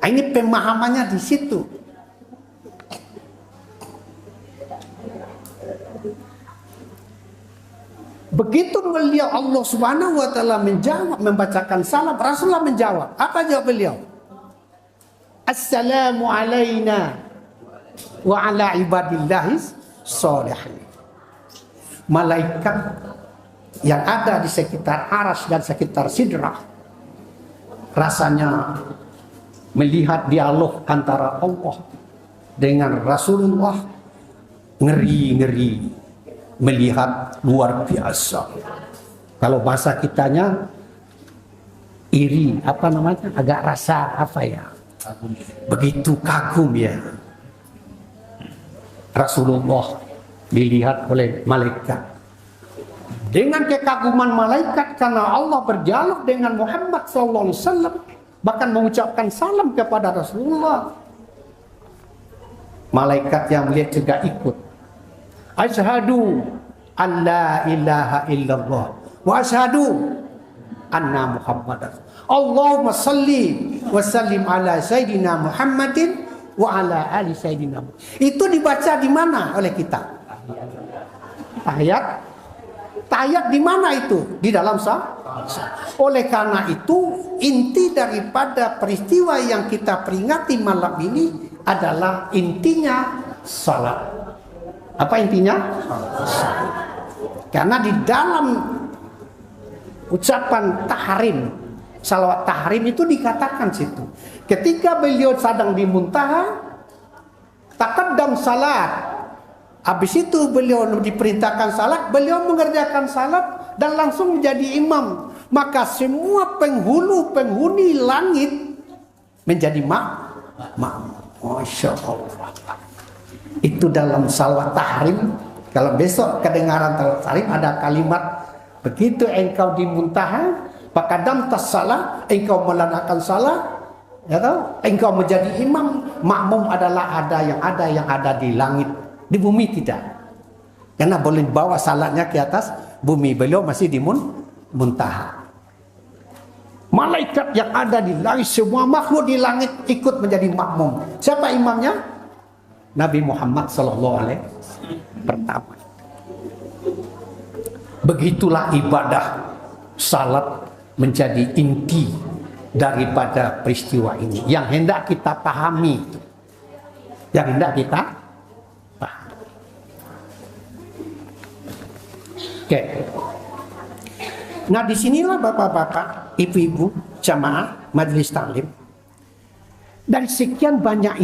Ini pemahamannya di situ. Begitu beliau Allah Subhanahu wa taala menjawab, membacakan salam, Rasulullah menjawab. Apa jawab beliau? Assalamu alayna wa ala ibadillahis sholihin. Malaikat yang ada di sekitar Arsy dan sekitar Sidrah rasanya melihat dialog antara Allah dengan Rasulullah ngeri-ngeri, melihat luar biasa. Kalau bahasa kitanya iri, apa namanya? Agak rasa apa ya? Begitu kagum ya. Rasulullah dilihat oleh malaikat. Dengan kekaguman malaikat karena Allah berdialog dengan Muhammad SAW, bahkan mengucapkan salam kepada Rasulullah. Malaikat yang melihat juga ikut. Asyhadu an la ilaha illallah wa asyhadu anna Muhammadar. Allahumma salli wa sallim ala Sayyidina Muhammadin wa ala ali Sayyidina. Itu dibaca di mana oleh kita? Tahiyat di mana itu? Di dalam Oleh karena itu, inti daripada peristiwa yang kita peringati malam ini adalah intinya salat. Apa intinya? Salat. Karena di dalam ucapan tahrim, salawat tahrim itu dikatakan situ. Ketika beliau sedang di muntaha, taqaddam salat. Habis itu beliau diperintahkan salat, beliau mengerjakan salat dan langsung menjadi imam. Maka semua penghuni langit menjadi makmum. Masya Allah. Itu dalam salawat tahrim. Kalau besok kedengaran salawat tahrim ada kalimat, begitu engkau di muntaha, pakadam tas salah, engkau melaksanakan salat, ya tahu? Engkau menjadi imam. Makmum adalah yang ada di langit. Di bumi tidak, karena boleh bawa salatnya ke atas bumi. Beliau masih di muntaha. Malaikat yang ada di langit, semua makhluk di langit ikut menjadi makmum. Siapa imamnya? Nabi Muhammad sallallahu alaihi wasallam pertama. Begitulah ibadah salat menjadi inti daripada peristiwa ini yang hendak kita pahami, yang hendak kita pahami. Oke. Nah, disinilah bapak-bapak, ibu-ibu, jamaah, majelis taklim, dari sekian banyak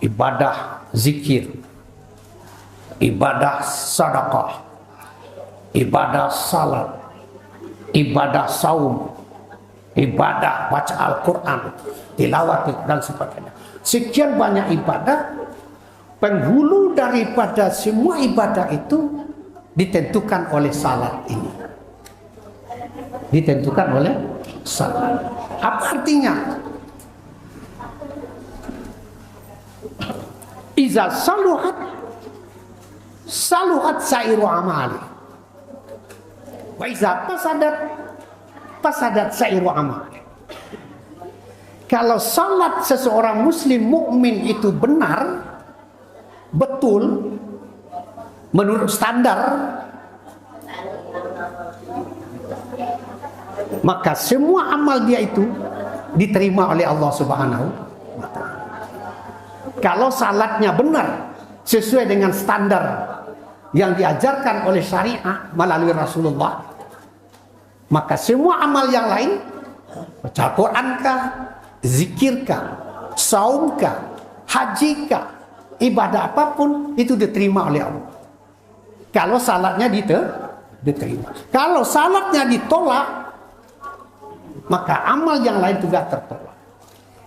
ibadah zikir, ibadah sedekah, ibadah salat, ibadah saum, ibadah baca Al-Quran, tilawat dan sebagainya. Sekian banyak ibadah, penghulu daripada semua ibadah itu ditentukan oleh salat ini. Ditentukan oleh salat. Apa artinya? Iza saluhat sairu amali. Wa iza fasadat sairu amali. Kalau salat seseorang muslim mukmin itu benar, betul, menurut standar, maka semua amal dia itu diterima oleh Allah Subhanahu wa ta'ala. Kalau salatnya benar sesuai dengan standar yang diajarkan oleh syariah melalui Rasulullah, maka semua amal yang lain, baca Quran kah, zikir kah, saum kah, haji kah, ibadah apapun itu diterima oleh Allah. Kalau salatnya diterima. Kalau salatnya ditolak, maka amal yang lain juga tertolak.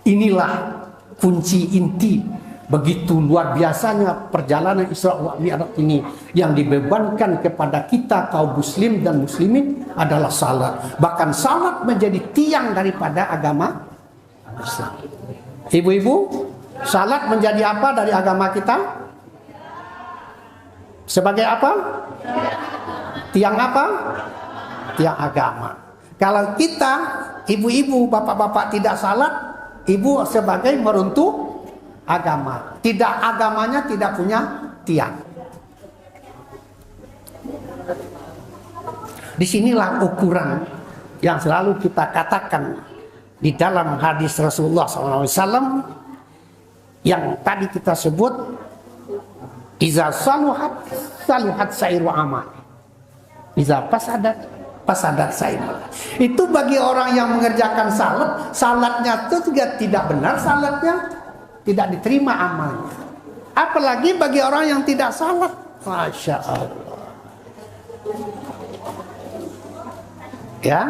Inilah kunci inti begitu luar biasanya perjalanan Isra wal Mi'raj ini, yang dibebankan kepada kita kaum muslim dan muslimin adalah salat. Bahkan salat menjadi tiang daripada agama Islam. Ibu-ibu, salat menjadi apa dari agama kita? Sebagai apa? Tiang apa? Tiang agama. Kalau kita, ibu-ibu, bapak-bapak tidak salat, ibu sebagai meruntuh agama. Tidak, agamanya tidak punya tiang. Disinilah ukuran yang selalu kita katakan di dalam hadis Rasulullah SAW yang tadi kita sebut, iza saluhat sairu amal, iza pasadat sairu. Itu bagi orang yang mengerjakan salatnya itu juga tidak benar, salatnya tidak diterima amalnya. Apalagi bagi orang yang tidak salat. Masya Allah. Ya,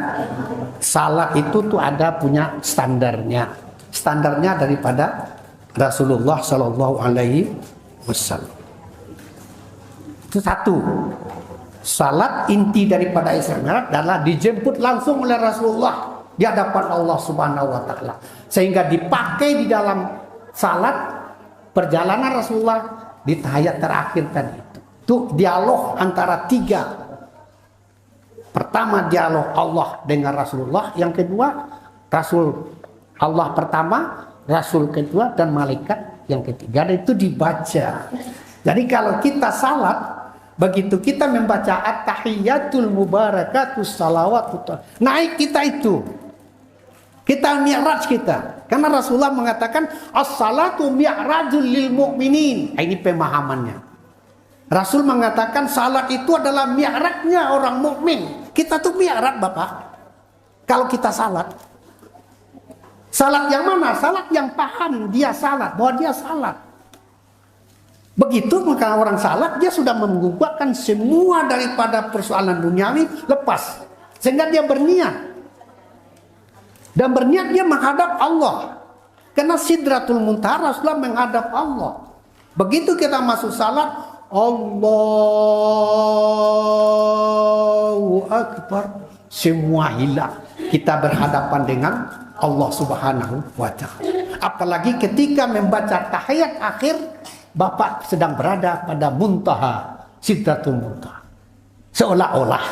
salat itu tuh ada punya standarnya. Standarnya daripada Rasulullah Sallallahu Alaihi Wasallam. Itu satu. Salat inti daripada Isra Mi'raj adalah dijemput langsung oleh Rasulullah di hadapan Allah Subhanahu wa taala. Sehingga dipakai di dalam salat perjalanan Rasulullah di tahiyat terakhir tadi. Itu dialog antara tiga. Pertama dialog Allah dengan Rasulullah, yang kedua Rasul Allah pertama, Rasul kedua, dan malaikat yang ketiga. Dan itu dibaca. Jadi kalau kita salat, begitu kita membaca at-tahiyyatul mubarakatus salawatut, naik kita itu. Kita mi'raj kita. Karena Rasulullah mengatakan as-salatu mi'rajul lil mu'minin. Ini pemahamannya. Rasul mengatakan salat itu adalah mi'rajnya orang mukmin. Kita tuh mi'raj, Bapak. Kalau kita salat. Salat yang mana? Salat yang paham dia salat, bahwa dia salat. Begitu maka orang salat dia sudah menggugurkan semua daripada persoalan duniawi lepas. Sehingga dia berniat. Dan berniat dia menghadap Allah. Karena Sidratul Muntaha Rasulullah menghadap Allah. Begitu kita masuk salat, Allahu Akbar, semua hilang. Kita berhadapan dengan Allah Subhanahu wa taala. Apalagi ketika membaca tahiyat akhir, Bapak sedang berada pada muntaha Sidratul Muntaha. Seolah-olah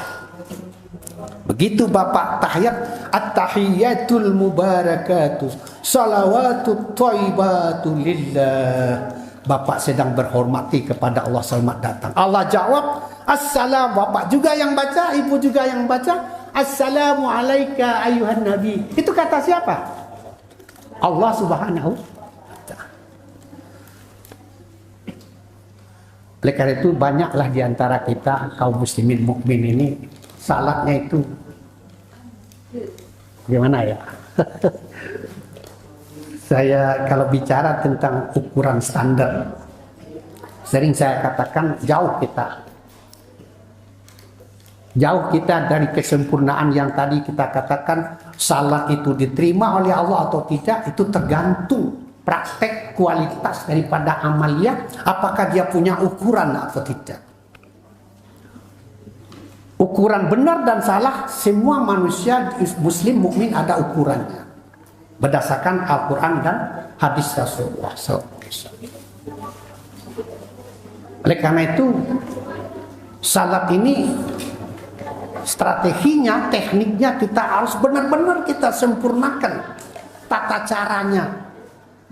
begitu Bapak tahiyat, at-tahiyyatul mubarakatuh salawatut thayyibatu lillah. Bapak sedang berhormati kepada Allah, selamat datang. Allah jawab, assalam. Bapak juga yang baca, ibu juga yang baca, assalamu alayka ayuhan nabi. Itu kata siapa? Allah Subhanahu. Oleh karena itu banyaklah diantara kita kaum muslimin mukmin ini salatnya itu gimana ya? Saya kalau bicara tentang ukuran standar, sering saya katakan jauh kita dari kesempurnaan yang tadi kita katakan salat itu diterima oleh Allah atau tidak, itu tergantung praktek kualitas daripada amalia, apakah dia punya ukuran atau tidak. Ukuran benar dan salah, semua manusia muslim mukmin ada ukurannya berdasarkan Al-Quran dan hadis Rasulullah SAW. Oleh karena itu salat ini strateginya, tekniknya kita harus benar-benar kita sempurnakan tata caranya,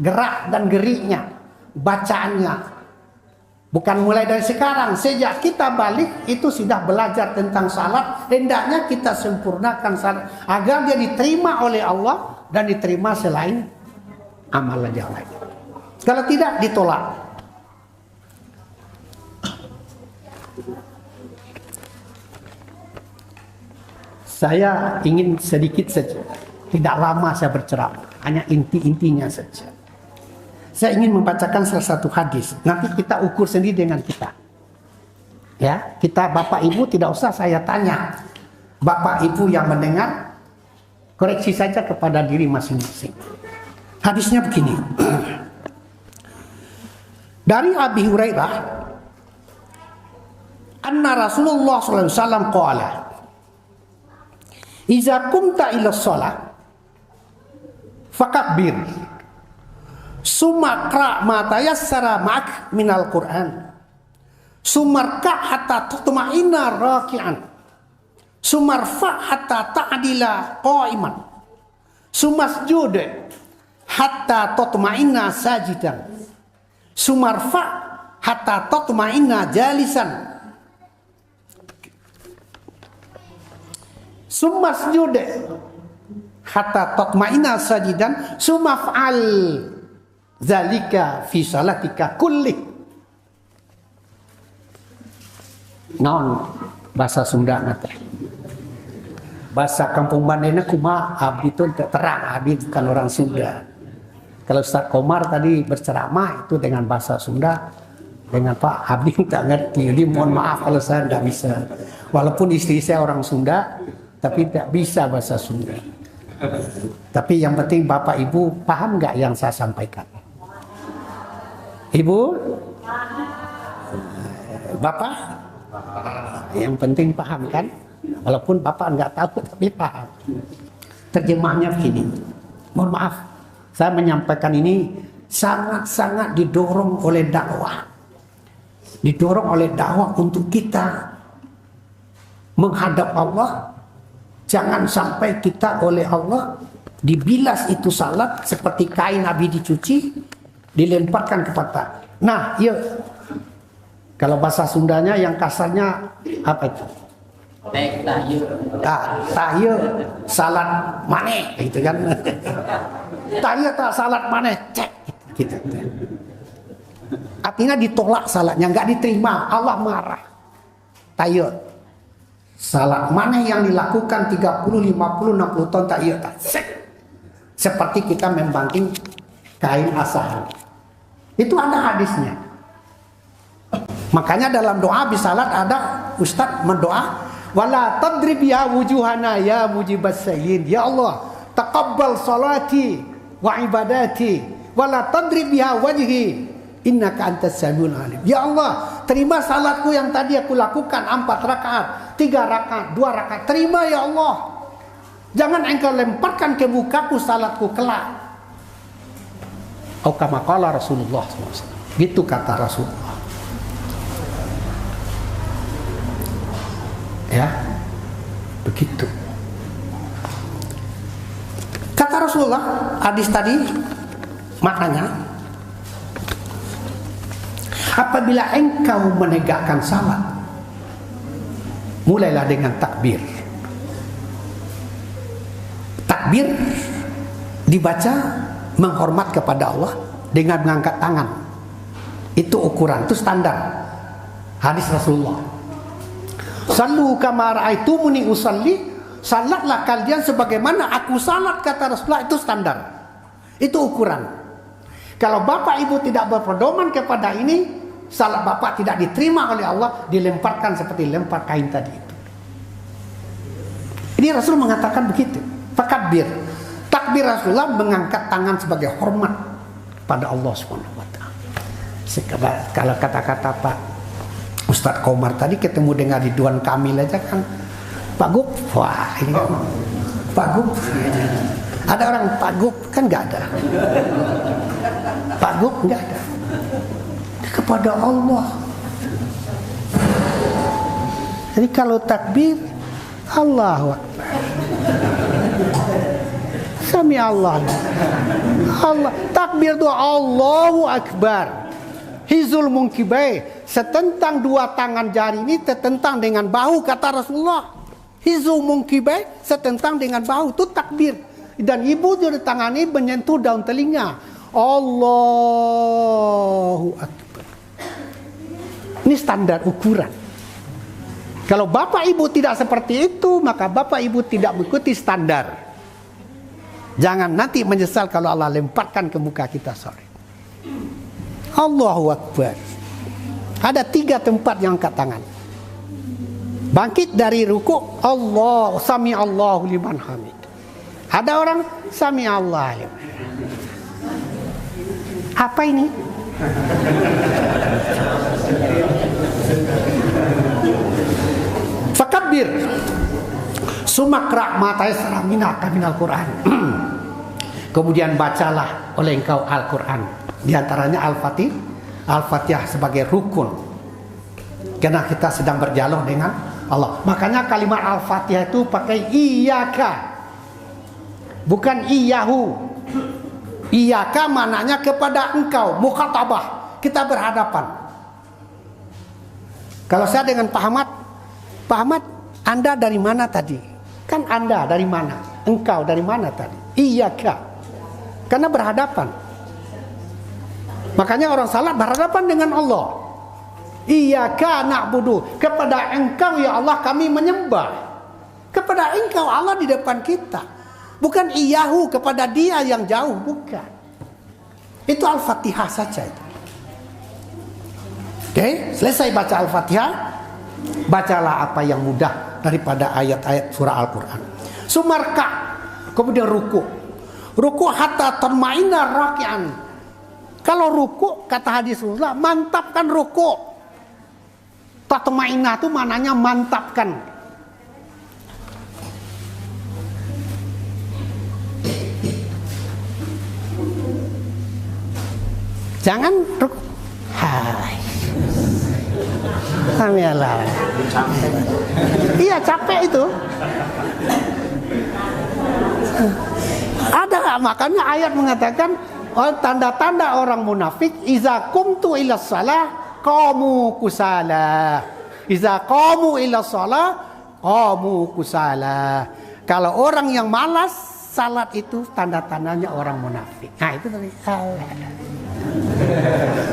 gerak dan geriknya, bacaannya. Bukan mulai dari sekarang, sejak kita balik itu sudah belajar tentang salat. Hendaknya kita sempurnakan salat agar dia diterima oleh Allah dan diterima selain amalan yang lain. Kalau tidak, ditolak. Saya ingin sedikit saja, tidak lama saya berceramah, hanya inti-intinya saja. Saya ingin membacakan salah satu hadis. Nanti kita ukur sendiri dengan kita. Ya, kita Bapak Ibu tidak usah saya tanya. Bapak Ibu yang mendengar, koreksi saja kepada diri masing-masing. Hadisnya begini. Dari Abi Hurairah, anna Rasulullah SAW qala, iza kumta ila sholat, fakabbir. Sumakra matayassara ma'ak minal Qur'an. Sumarka hatta tatma'inna raki'an. Sumarfa hatta ta'dila qa'iman. Sumasjud hatta tatma'inna sajidan. Sumarfa hatta tatma'inna jalisan. Sumasjud hatta tatma'inna sajidan. Sumaf'al zalika fi salatika kulli. Non bahasa Sunda nate. Bahasa kampung Bandena kuma abdi itu terang, abdi bukan orang Sunda. Kalau Ustaz Komar tadi berceramah itu dengan bahasa Sunda, dengan Pak abdi tak ngerti. Jadi mohon maaf kalau saya tidak bisa. Walaupun istri saya orang Sunda, tapi tidak bisa bahasa Sunda. Tapi yang penting Bapak Ibu paham nggak yang saya sampaikan? Ibu, Bapak, Yang penting paham kan? Walaupun Bapak nggak tahu tapi paham. Terjemahnya begini. Mohon maaf, saya menyampaikan ini sangat-sangat didorong oleh dakwah. Didorong oleh dakwah untuk kita menghadap Allah. Jangan sampai kita oleh Allah dibilas itu salat seperti kain Nabi dicuci, dilemparkan ke patah. Nah, ya. Kalau bahasa Sundanya yang kasarnya apa itu? Tahya salat maneh gitu kan. Tahya tak salat maneh cek gitu. Artinya ditolak salatnya, nggak diterima, Allah marah. Tahya salat maneh yang dilakukan 30, 50, 60 tahun tahya tak cek. Seperti kita membanting kain asahan. Itu ada hadisnya. Makanya dalam doa bisalat ada Ustadz mendoa, wala tadrib ya wujuhana ya mujibas sayyin. Ya Allah, taqabbal salati wa ibadati wala tadrib ya wajhi innaka antas samiul alim. Ya Allah, terima salatku yang tadi aku lakukan 4 rakaat, 3 rakaat, 2 rakaat. Terima ya Allah. Jangan engkau lemparkan ke mukaku salatku kelak. Atau kama qala Rasulullah SAW. Gitu kata Rasulullah. Ya, begitu. Kata Rasulullah, hadis tadi maknanya, apabila engkau menegakkan salat, mulailah dengan takbir. Takbir dibaca menghormat kepada Allah dengan mengangkat tangan. Itu ukuran, itu standar hadis Rasulullah. Sallu kama ra'aitumuni usalli, salatlah kalian sebagaimana aku salat, kata Rasulullah. Itu standar, itu ukuran. Kalau bapak ibu tidak berpedoman kepada ini, salat bapak tidak diterima oleh Allah, dilemparkan seperti lempar kain tadi itu. Ini Rasul mengatakan begitu. Fakabir, takbir Rasulullah mengangkat tangan sebagai hormat pada Allah SWT. Kalau kata-kata Pak Ustadz Komar tadi ketemu dengan Ridwan Kamil aja kan, Pak Gup, wah ini Pak Gup, ada orang Pak Gup kan nggak ada, Pak Gup nggak ada, kepada Allah. Jadi kalau takbir Allahu Akbar, Sami Allah, Allah takbir doa Allahu Akbar. Hizul munkibai, setentang 2 tangan jari ini tertentang dengan bahu, kata Rasulullah. Hizul munkibai, setentang dengan bahu, itu takbir. Dan ibu jari tangan ini menyentuh daun telinga. Allahu Akbar. Ini standar ukuran. Kalau bapak ibu tidak seperti itu, maka bapak ibu tidak mengikuti standar. Jangan nanti menyesal kalau Allah lemparkan ke muka kita sore. Allahu Akbar. Ada 3 tempat yang angkat tangan. Bangkit dari ruku, Allah, sami Allahu liman hamid. Ada orang sami Allah. Apa ini? Fakabbir. Sumakra matai saramina minal Quran. Kemudian bacalah oleh engkau Al-Quran. Di antaranya Al-Fatihah sebagai rukun. Karena kita sedang berdialog dengan Allah. Makanya kalimat Al-Fatihah itu pakai iyyaka, bukan iyyahu. Iyyaka maknanya kepada engkau, mukhatabah, kita berhadapan. Kalau saya dengan Pak Ahmad, Anda dari mana tadi? Kan Anda dari mana? Engkau dari mana tadi? Iyyaka. Karena berhadapan. Makanya orang salat berhadapan dengan Allah. Iyyaka na'budu, kepada engkau ya Allah kami menyembah. Kepada engkau Allah di depan kita. Bukan iyyahu, kepada dia yang jauh, bukan. Itu Al-Fatihah saja itu. Oke, selesai baca Al-Fatihah, bacalah apa yang mudah daripada ayat-ayat surah Al-Quran. Sumarka, kemudian ruku. Ruku hatta tatma'inna raki'an. Kalau ruku, kata hadis Rasulullah, mantapkan ruku. Tatma'innah itu maknanya mantapkan. Jangan ruku. Hai. Alhamdulillah. Iya, capek itu. Ada nggak? Makanya ayat mengatakan tanda-tanda orang munafik, iza kumtu ila salah qamu kusala. Iza qamu ila salah qamu kusala. Kalau orang yang malas salat itu tanda-tandanya orang munafik. Nah, itu tadi.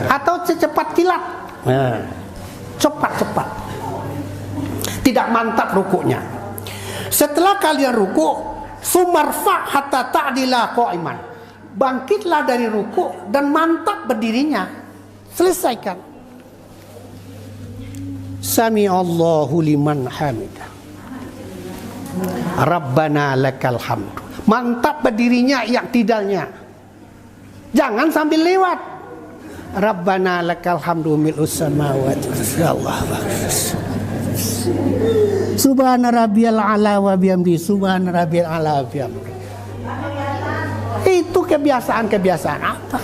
Atau secepat kilat. Cepat-cepat. Tidak mantap rukuknya. Setelah kalian rukuk, sumarfa hatta ta'dila qa'iman. Bangkitlah dari rukuk dan mantap berdirinya. Selesaikan. Sami Allahu liman hamidah. Rabbana lakal hamdu. Mantap berdirinya yang tidalnya. Jangan sambil lewat. Rabbana lakal hamdu mil'us samawati. Allah. Subhana rabbiyal ala wa bihamdi. Subhana rabbiyal ala wa bihamdi. Itu kebiasaan-kebiasaan apa?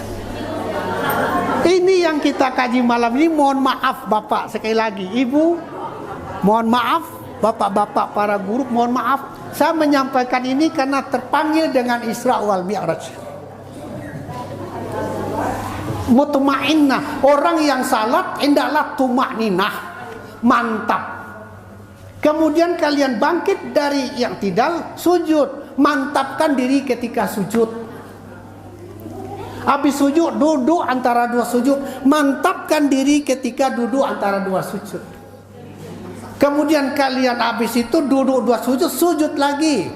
Ini yang kita kaji malam ini. Mohon maaf Bapak, sekali lagi Ibu, mohon maaf Bapak-bapak para guru, mohon maaf. Saya menyampaikan ini karena terpanggil dengan Isra wal Mi'raj. Mutmainnah, orang yang salat hendaklah tumakninah, mantap. Kemudian kalian bangkit dari yang tidal, sujud, mantapkan diri ketika sujud. Habis sujud, duduk antara dua sujud, mantapkan diri ketika duduk antara dua sujud. Kemudian kalian habis itu duduk dua sujud, sujud lagi.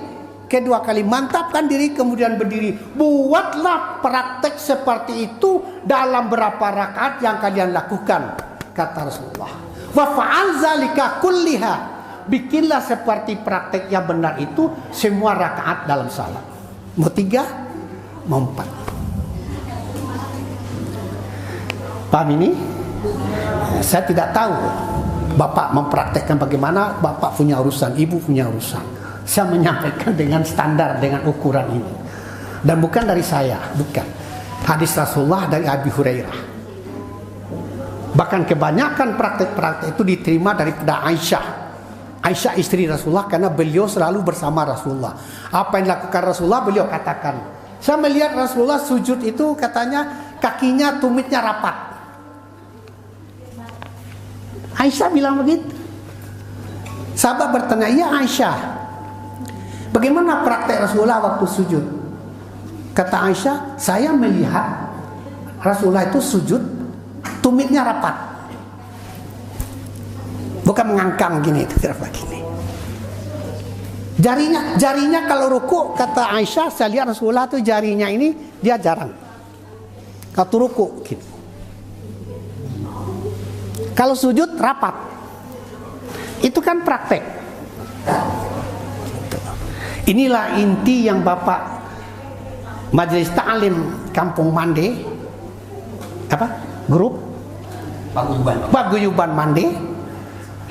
Kedua kali mantapkan diri, kemudian berdiri. Buatlah praktek seperti itu dalam berapa rakaat yang kalian lakukan, kata Rasulullah. Wa fa'al zalika kulliha. Bikinlah seperti praktek yang benar itu semua rakaat dalam salat. Mau 3, mau 4. Paham ini? Saya tidak tahu Bapak mempraktekkan bagaimana, Bapak punya urusan, Ibu punya urusan. Saya menyampaikan dengan standar, dengan ukuran ini. Dan bukan dari saya, bukan. Hadis Rasulullah dari Abi Hurairah. Bahkan kebanyakan praktek-praktek itu diterima daripada Aisyah. Aisyah istri Rasulullah, karena beliau selalu bersama Rasulullah. Apa yang dilakukan Rasulullah, beliau katakan. Saya melihat Rasulullah sujud itu katanya kakinya tumitnya rapat. Aisyah bilang begitu. Sahabat bertanya, "Ya Aisyah, bagaimana praktek Rasulullah waktu sujud?" Kata Aisyah, "Saya melihat Rasulullah itu sujud tumitnya rapat. Bukan mengangkang gini, tidak begini. Jarinya kalau ruku, kata Aisyah, saya lihat Rasulullah itu jarinya ini dia jarang. Kalau ruku gitu. Kalau sujud rapat. Itu kan praktek. Inilah inti yang Bapak Majelis Ta'lim Kampung Mande, grup Paguyuban Mande,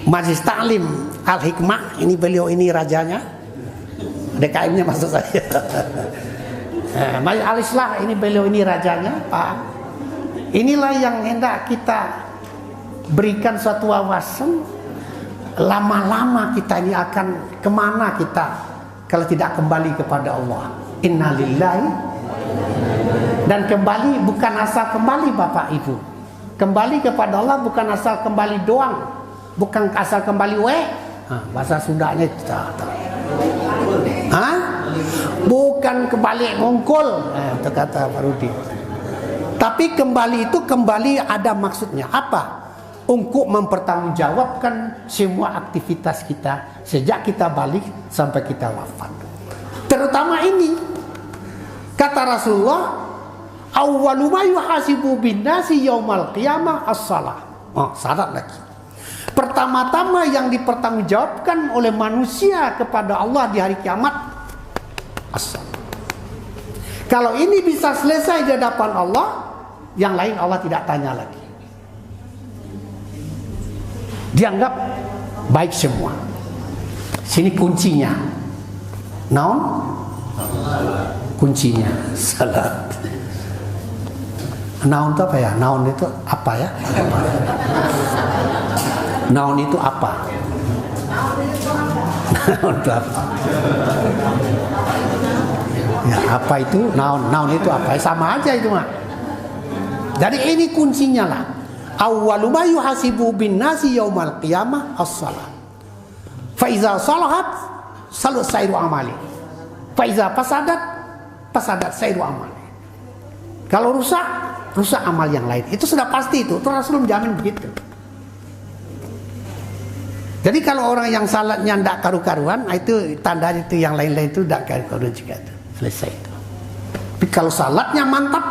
Majelis Ta'lim Al-Hikmah, ini beliau ini rajanya, DKM-nya maksud saya. Majelis Al-Islah, ini beliau ini rajanya, Pak. Inilah yang hendak kita berikan suatu wawasan. Lama-lama kita ini akan kemana kita kalau tidak kembali kepada Allah. Innalillahi. Dan kembali bukan asal kembali Bapak Ibu. Kembali kepada Allah bukan asal kembali doang, bukan asal kembali bahasa Sundanya bukan kembali ngongkol, itu kata Pak Rudi. Tapi kembali itu kembali ada maksudnya apa? Untuk mempertanggungjawabkan semua aktivitas kita sejak kita balik sampai kita wafat. Terutama ini kata Rasulullah, awwalu ma yuhasibu bin nasi yaumal qiyamah as-shalah. Salat lagi. Pertama-tama yang dipertanggungjawabkan oleh manusia kepada Allah di hari kiamat as-shalah. Kalau ini bisa selesai di hadapan Allah, yang lain Allah tidak tanya lagi. dianggap baik semua. Sini kuncinya. Naon? Kuncinya salat. Naon itu apa ya? Naon itu apa ya? Naon itu apa? Naon itu apa? Ya, apa itu? Naon itu apa? Sama aja itu mah. Jadi ini kuncinya lah. Awwalu ma yuhasibu bin nasi yaumal qiyamah as-salat. Fa iza salahat salat sairu amali. Fa iza fasadat sairu amali. Kalau rusak amal yang lain. Itu sudah pasti itu. Rasul menjamin begitu. Jadi kalau orang yang salatnya tidak karu-karuan, itu tanda itu yang lain-lain itu tidak karu-karuan juga itu. Selesai itu. Tapi kalau salatnya mantap,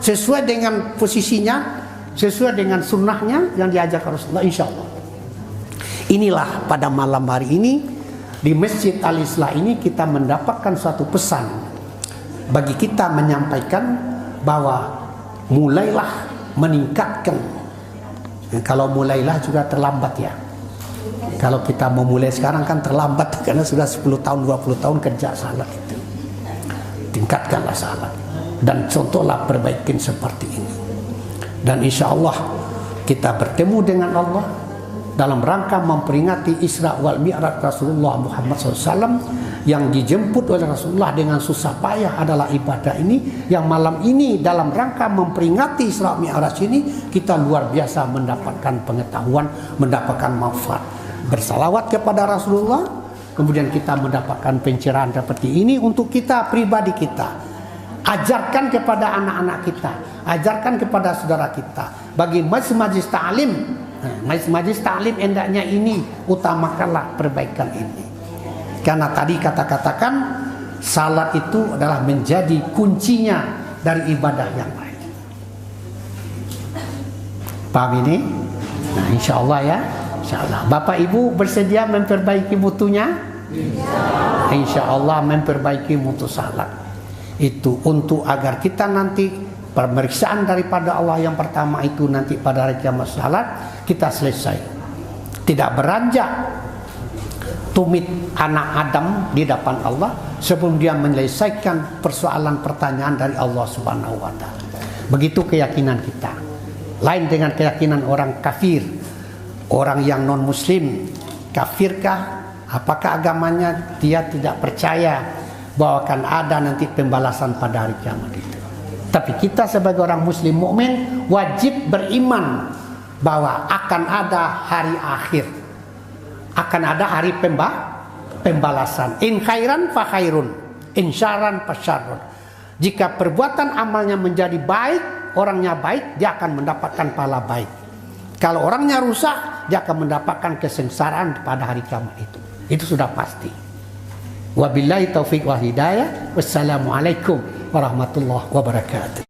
sesuai dengan posisinya, sesuai dengan sunnahnya yang diajarkan Rasulullah, insya Allah. Inilah pada malam hari ini di Masjid Al-Islah ini kita mendapatkan suatu pesan bagi kita menyampaikan bahwa mulailah meningkatkan. Kalau mulailah juga terlambat ya. Kalau kita mau mulai sekarang kan terlambat karena sudah 10 tahun 20 tahun kerja salat itu. Tingkatkanlah salat dan contohlah perbaikin seperti ini. Dan insya Allah kita bertemu dengan Allah dalam rangka memperingati Isra wal Mi'raj Rasulullah Muhammad SAW yang dijemput oleh Rasulullah dengan susah payah adalah ibadah ini. Yang malam ini dalam rangka memperingati Isra Mi'raj ini kita luar biasa mendapatkan pengetahuan, mendapatkan manfaat. Bersalawat kepada Rasulullah, kemudian kita mendapatkan pencerahan seperti ini untuk kita pribadi kita. Ajarkan kepada anak-anak kita, ajarkan kepada saudara kita. Bagi majlis ta'lim, majlis ta'lim hendaknya ini utamakanlah perbaikan ini. Karena tadi katakan salat itu adalah menjadi kuncinya dari ibadah yang lain. Paham ini? Nah, insya Allah ya. InsyaAllah. Bapak Ibu bersedia memperbaiki mutunya? Insya Allah memperbaiki mutu salat. Itu untuk agar kita nanti pemeriksaan daripada Allah yang pertama itu nanti pada hari kiamat salat kita selesai. Tidak beranjak tumit anak Adam di depan Allah sebelum dia menyelesaikan persoalan pertanyaan dari Allah Subhanahu wa taala. Begitu keyakinan kita. Lain dengan keyakinan orang kafir. Orang yang non muslim, kafirkah? Apakah agamanya dia tidak percaya bahwa akan ada nanti pembalasan pada hari kiamat itu? Tapi kita sebagai orang muslim mukmin wajib beriman bahwa akan ada hari akhir, akan ada hari pembalasan. In khairan fa khairun, in syarran fa syarrun. Jika perbuatan amalnya menjadi baik, orangnya baik, dia akan mendapatkan pahala baik. Kalau orangnya rusak, dia akan mendapatkan kesengsaraan pada hari kiamat itu. Itu sudah pasti. Wabillahi taufiq wal hidayah. Wassalamualaikum warahmatullahi wabarakatuh.